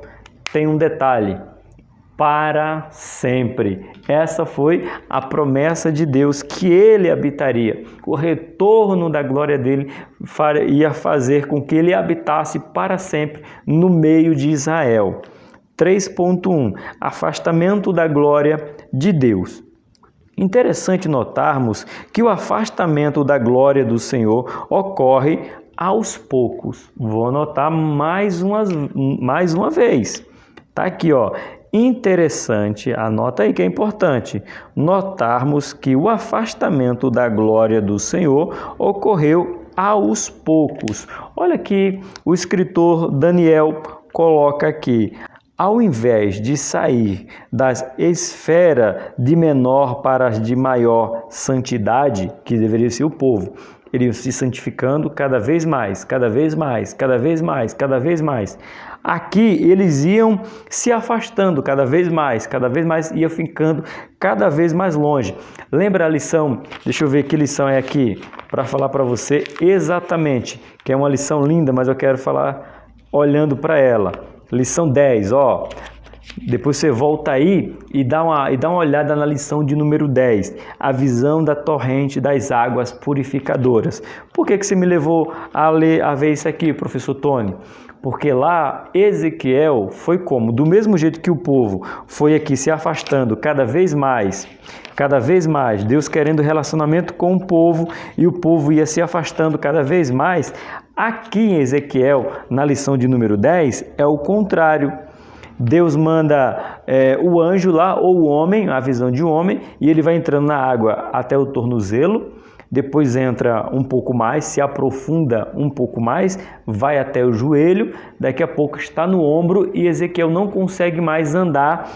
Tem um detalhe: para sempre. Essa foi a promessa de Deus, que ele habitaria. O retorno da glória dele ia fazer com que ele habitasse para sempre no meio de Israel. 3.1. Afastamento da glória de Deus. Interessante notarmos que o afastamento da glória do Senhor ocorre aos poucos. Vou anotar mais uma vez. Tá aqui, ó. Interessante, anota aí que é importante, notarmos que o afastamento da glória do Senhor ocorreu aos poucos. Olha aqui, o escritor Daniel coloca aqui: ao invés de sair das esferas de menor para as de maior santidade, que deveria ser o povo, eles iam se santificando cada vez mais, cada vez mais, cada vez mais, cada vez mais. Aqui eles iam se afastando cada vez mais, ia ficando cada vez mais longe. Lembra a lição? Deixa eu ver que lição é aqui, para falar para você exatamente, que é uma lição linda, mas eu quero falar olhando para ela. Lição 10, ó. Depois você volta aí e dá uma olhada na lição de número 10, a visão da torrente das águas purificadoras. Por que você me levou a ver isso aqui, professor Tony? Porque lá Ezequiel foi como? Do mesmo jeito que o povo foi aqui se afastando cada vez mais, Deus querendo relacionamento com o povo e o povo ia se afastando cada vez mais. Aqui em Ezequiel, na lição de número 10, é o contrário. Deus manda o anjo lá, ou o homem, a visão de um homem, e ele vai entrando na água até o tornozelo, depois entra um pouco mais, se aprofunda um pouco mais, vai até o joelho, daqui a pouco está no ombro e Ezequiel não consegue mais andar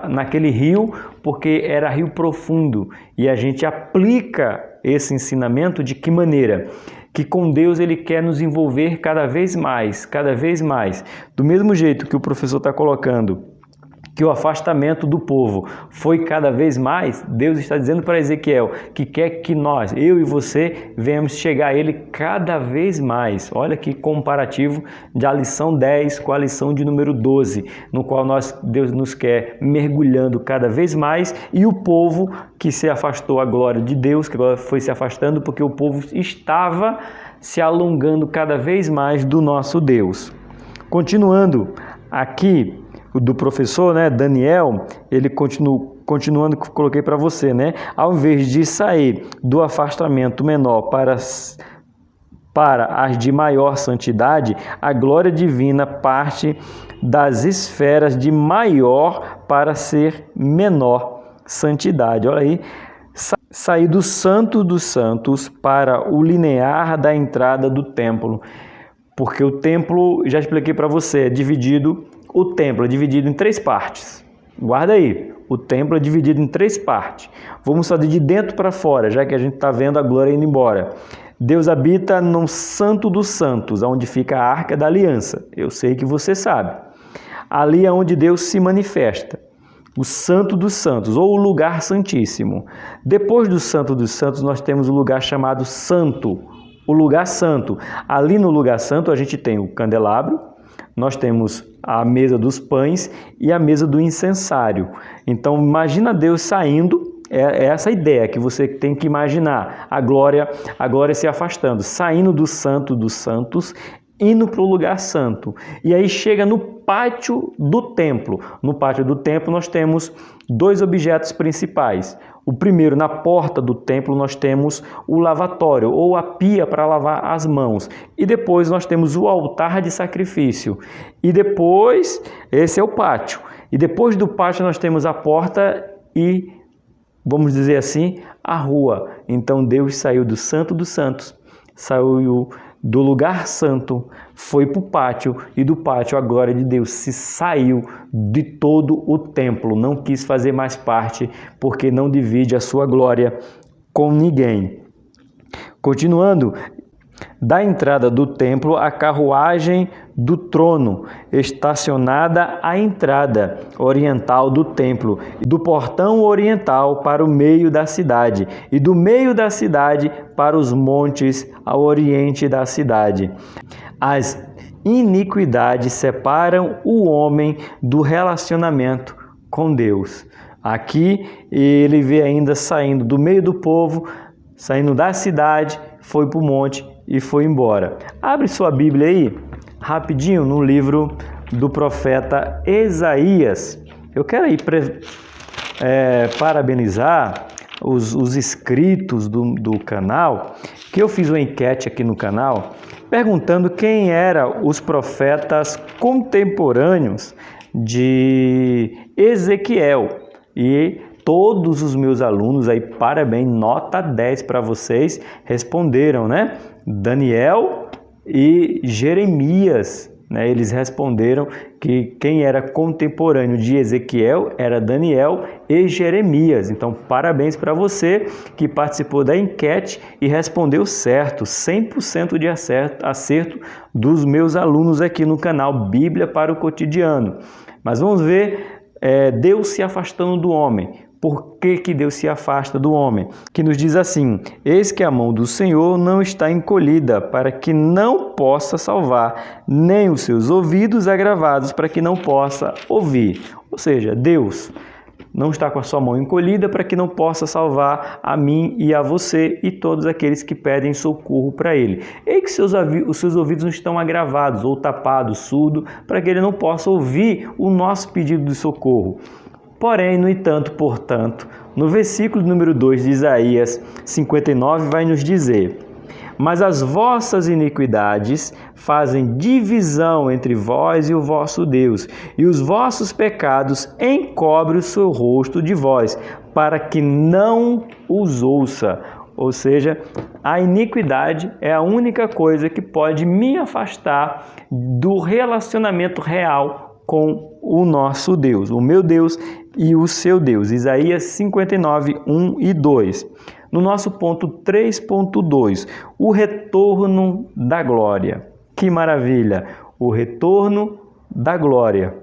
naquele rio, porque era rio profundo. E a gente aplica esse ensinamento de que maneira? Que com Deus ele quer nos envolver cada vez mais, do mesmo jeito que o professor está colocando, que o afastamento do povo foi cada vez mais, Deus está dizendo para Ezequiel que quer que nós, eu e você, venhamos chegar a Ele cada vez mais. Olha que comparativo da lição 10 com a lição de número 12, no qual Deus nos quer mergulhando cada vez mais, e o povo que se afastou a glória de Deus, que agora foi se afastando porque o povo estava se alongando cada vez mais do nosso Deus. Continuando aqui, do professor, né, Daniel, ele continuando que eu coloquei para você, né, ao invés de sair do afastamento menor para as de maior santidade, a glória divina parte das esferas de maior para ser menor santidade. Olha aí, sair do Santo dos Santos para o linear da entrada do templo, porque o templo, já expliquei para você, o templo é dividido em 3 partes. Guarda aí, o templo é dividido em 3 partes. Vamos fazer de dentro para fora, já que a gente está vendo a glória indo embora. Deus habita no Santo dos Santos, onde fica a Arca da Aliança. Eu sei que você sabe. Ali é onde Deus se manifesta. O Santo dos Santos, ou o lugar santíssimo. Depois do Santo dos Santos, nós temos o lugar chamado Santo, o lugar santo. Ali no lugar santo, a gente tem o candelabro, nós temos a mesa dos pães e a mesa do incensário. Então, imagina Deus saindo, é essa ideia que você tem que imaginar, a glória se afastando, saindo do Santo dos Santos, indo para o lugar santo. E aí chega no pátio do templo. No pátio do templo nós temos 2 objetos principais. O primeiro, na porta do templo, nós temos o lavatório, ou a pia para lavar as mãos. E depois nós temos o altar de sacrifício. E depois, esse é o pátio. E depois do pátio nós temos a porta e, vamos dizer assim, a rua. Então Deus saiu do Santo dos Santos, saiu do lugar santo, foi para o pátio, e do pátio a glória de Deus se saiu de todo o templo, não quis fazer mais parte, porque não divide a sua glória com ninguém. Continuando, da entrada do templo, a carruagem do trono, estacionada à entrada oriental do templo, do portão oriental para o meio da cidade, e do meio da cidade para os montes ao oriente da cidade. As iniquidades separam o homem do relacionamento com Deus. Aqui ele vê ainda saindo do meio do povo, saindo da cidade, foi para o monte e foi embora. Abre sua Bíblia aí, rapidinho, no livro do profeta Isaías. Eu quero aí parabenizar os inscritos do canal, que eu fiz uma enquete aqui no canal, perguntando quem eram os profetas contemporâneos de Ezequiel. E todos os meus alunos aí, parabéns, nota 10 para vocês, responderam, né? Daniel e Jeremias, né? Eles responderam que quem era contemporâneo de Ezequiel era Daniel e Jeremias. Então, parabéns para você que participou da enquete e respondeu certo, 100% de acerto dos meus alunos aqui no canal Bíblia para o Cotidiano. Mas vamos ver Deus se afastando do homem. Por que Deus se afasta do homem? Que nos diz assim: eis que a mão do Senhor não está encolhida para que não possa salvar, nem os seus ouvidos agravados para que não possa ouvir. Ou seja, Deus não está com a sua mão encolhida para que não possa salvar a mim e a você e todos aqueles que pedem socorro para Ele. E que os seus ouvidos não estão agravados ou tapados, surdo, para que Ele não possa ouvir o nosso pedido de socorro. Porém, no entanto, portanto, no versículo número 2 de Isaías 59 vai nos dizer: mas as vossas iniquidades fazem divisão entre vós e o vosso Deus, e os vossos pecados encobrem o seu rosto de vós, para que não os ouça. Ou seja, a iniquidade é a única coisa que pode me afastar do relacionamento real com o nosso Deus, o meu Deus e o seu Deus. Isaías 59, 1 e 2. No nosso ponto 3.2, o retorno da glória. Que maravilha! O retorno da glória.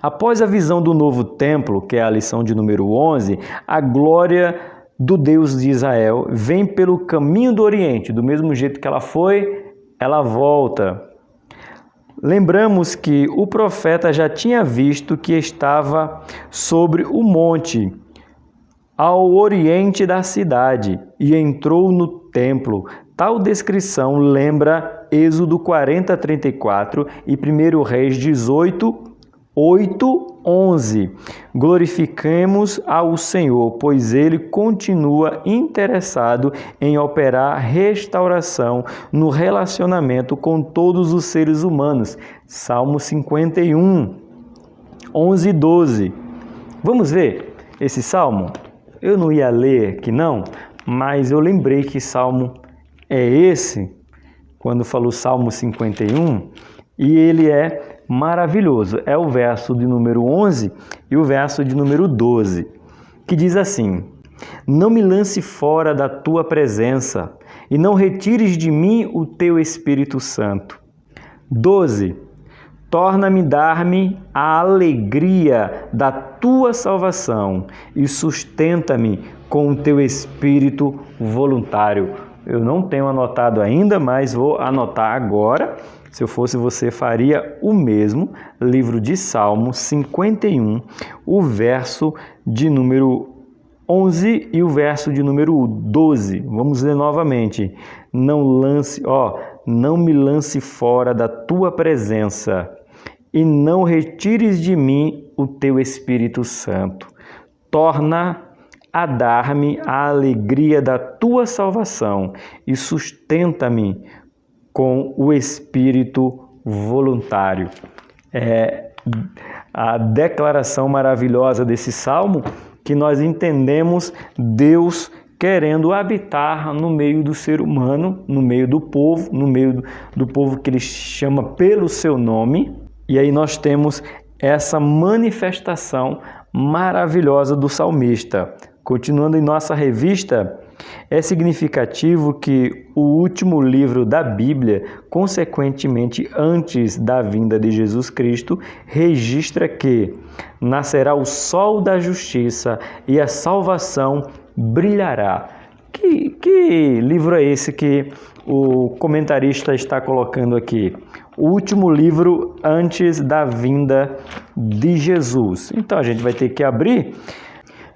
Após a visão do novo templo, que é a lição de número 11, a glória do Deus de Israel vem pelo caminho do Oriente. Do mesmo jeito que ela foi, ela volta. Lembramos que o profeta já tinha visto que estava sobre o monte, ao oriente da cidade, e entrou no templo. Tal descrição lembra Êxodo 40:34 e 1 Reis 18:8-11. Glorifiquemos ao Senhor, pois Ele continua interessado em operar restauração no relacionamento com todos os seres humanos. Salmo 51, 11 e 12. Vamos ver esse salmo? Eu não ia ler aqui não, mas eu lembrei que salmo é esse, quando falou Salmo 51, e ele é maravilhoso. É o verso de número 11 e o verso de número 12, que diz assim: Não me lance fora da tua presença, e não retires de mim o teu Espírito Santo. 12. Torna-me dar-me a alegria da tua salvação e sustenta-me com o teu espírito voluntário. Eu não tenho anotado ainda, mas vou anotar agora. Se eu fosse você, faria o mesmo. Livro de Salmos 51, o verso de número 11 e o verso de número 12. Vamos ler novamente. Não me lance fora da tua presença e não retires de mim o teu Espírito Santo. Torna a dar-me a alegria da tua salvação e sustenta-me com o espírito voluntário. É a declaração maravilhosa desse salmo, que nós entendemos Deus querendo habitar no meio do ser humano, no meio do povo, no meio do povo que ele chama pelo seu nome. E aí nós temos essa manifestação maravilhosa do salmista. Continuando em nossa revista, é significativo que o último livro da Bíblia, consequentemente antes da vinda de Jesus Cristo, registra que nascerá o sol da justiça e a salvação brilhará. Que livro é esse que o comentarista está colocando aqui? O último livro antes da vinda de Jesus. Então a gente vai ter que abrir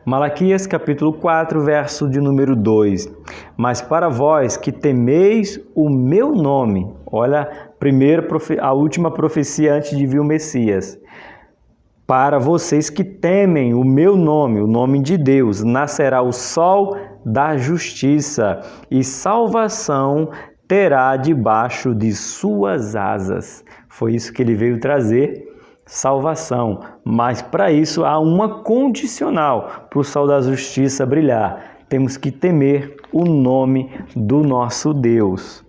Malaquias capítulo 4, verso de número 2. Mas para vós que temeis o meu nome, olha a última profecia antes de vir o Messias. Para vocês que temem o meu nome, o nome de Deus, nascerá o sol da justiça e salvação terá debaixo de suas asas. Foi isso que ele veio trazer, salvação. Mas para isso há uma condicional para o sol da justiça brilhar. Temos que temer o nome do nosso Deus.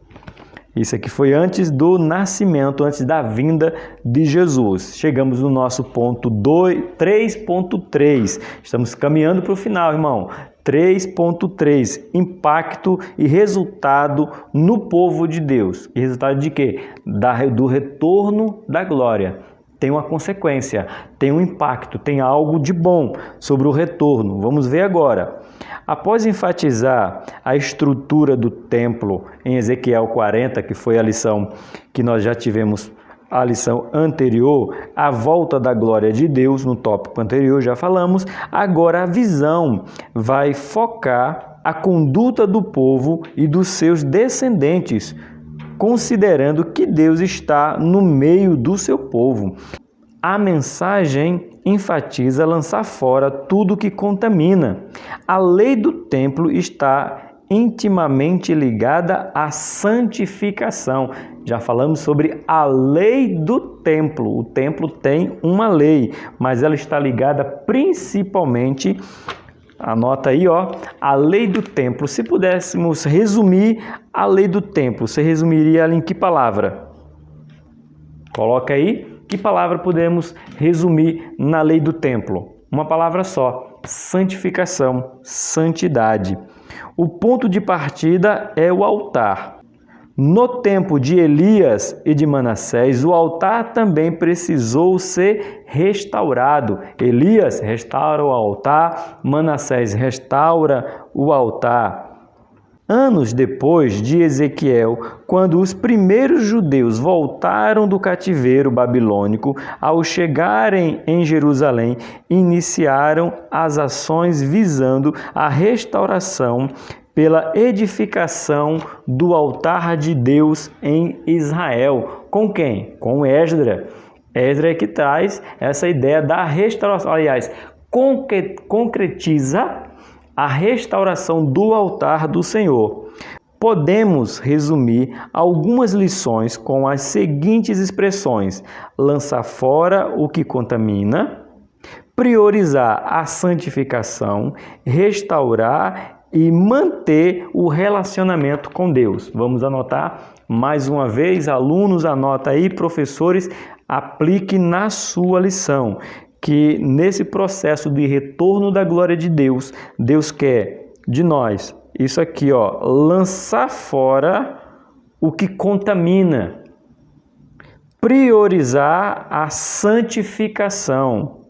Isso aqui foi antes do nascimento, antes da vinda de Jesus. Chegamos no nosso ponto 3.3. Estamos caminhando para o final, irmão. 3.3. Impacto e resultado no povo de Deus. E resultado de quê? Do retorno da glória. Tem uma consequência, tem um impacto, tem algo de bom sobre o retorno. Vamos ver agora. Após enfatizar a estrutura do templo em Ezequiel 40, que foi a lição que nós já tivemos, a lição anterior, a volta da glória de Deus, no tópico anterior já falamos, agora a visão vai focar a conduta do povo e dos seus descendentes, considerando que Deus está no meio do seu povo. A mensagem enfatiza lançar fora tudo que contamina. A lei do templo está intimamente ligada à santificação. Já falamos sobre a lei do templo. O templo tem uma lei, mas ela está ligada principalmente, anota aí, a lei do templo. Se pudéssemos resumir a lei do templo, você resumiria ela em que palavra? Coloca aí. Que palavra podemos resumir na lei do templo? Uma palavra só: santificação, santidade. O ponto de partida é o altar. No tempo de Elias e de Manassés, o altar também precisou ser restaurado. Elias restaura o altar, Manassés restaura o altar. Anos depois de Ezequiel, quando os primeiros judeus voltaram do cativeiro babilônico, ao chegarem em Jerusalém, iniciaram as ações visando a restauração pela edificação do altar de Deus em Israel. Com quem? Com Esdras. Esdras é que traz essa ideia da restauração. Aliás, concretiza a restauração do altar do Senhor. Podemos resumir algumas lições com as seguintes expressões: lançar fora o que contamina, priorizar a santificação, restaurar e manter o relacionamento com Deus. Vamos anotar mais uma vez, alunos, anota aí, professores, aplique na sua lição. Que nesse processo de retorno da glória de Deus, Deus quer de nós, isso aqui, ó, lançar fora o que contamina, priorizar a santificação,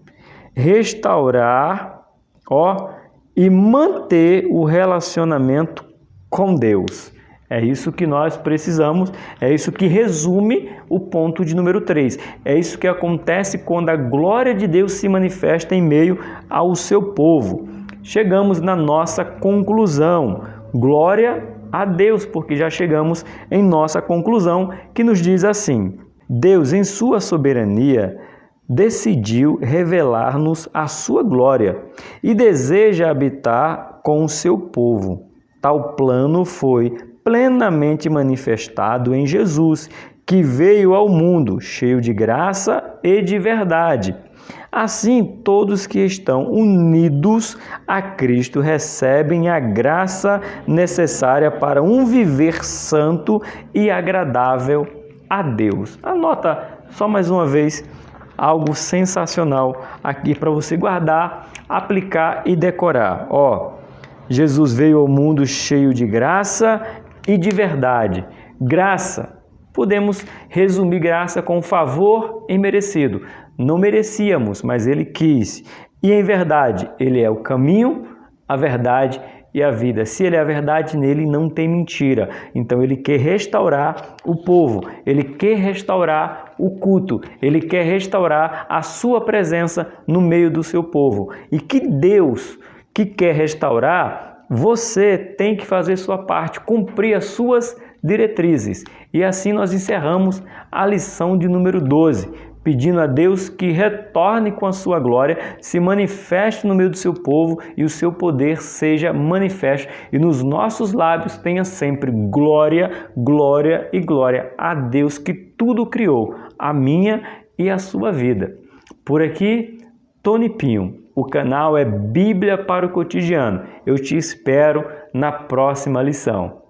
restaurar, ó, e manter o relacionamento com Deus. É isso que nós precisamos, é isso que resume o ponto de número 3. É isso que acontece quando a glória de Deus se manifesta em meio ao seu povo. Chegamos na nossa conclusão. Glória a Deus, porque já chegamos em nossa conclusão, que nos diz assim: Deus, em sua soberania, decidiu revelar-nos a sua glória e deseja habitar com o seu povo. Tal plano foi plenamente manifestado em Jesus, que veio ao mundo cheio de graça e de verdade. Assim, todos que estão unidos a Cristo recebem a graça necessária para um viver santo e agradável a Deus. Anota só mais uma vez algo sensacional aqui para você guardar, aplicar e decorar. Ó, Jesus veio ao mundo cheio de graça e de verdade. Graça, podemos resumir graça com favor imerecido. Não merecíamos, mas Ele quis. E em verdade, Ele é o caminho, a verdade e a vida. Se Ele é a verdade, nele não tem mentira. Então Ele quer restaurar o povo, Ele quer restaurar o culto, Ele quer restaurar a sua presença no meio do seu povo. E que Deus que quer restaurar, você tem que fazer sua parte, cumprir as suas diretrizes. E assim nós encerramos a lição de número 12, pedindo a Deus que retorne com a sua glória, se manifeste no meio do seu povo e o seu poder seja manifesto. E nos nossos lábios tenha sempre glória, glória e glória a Deus que tudo criou, a minha e a sua vida. Por aqui, Tony Pinho. O canal é Bíblia para o Cotidiano. Eu te espero na próxima lição.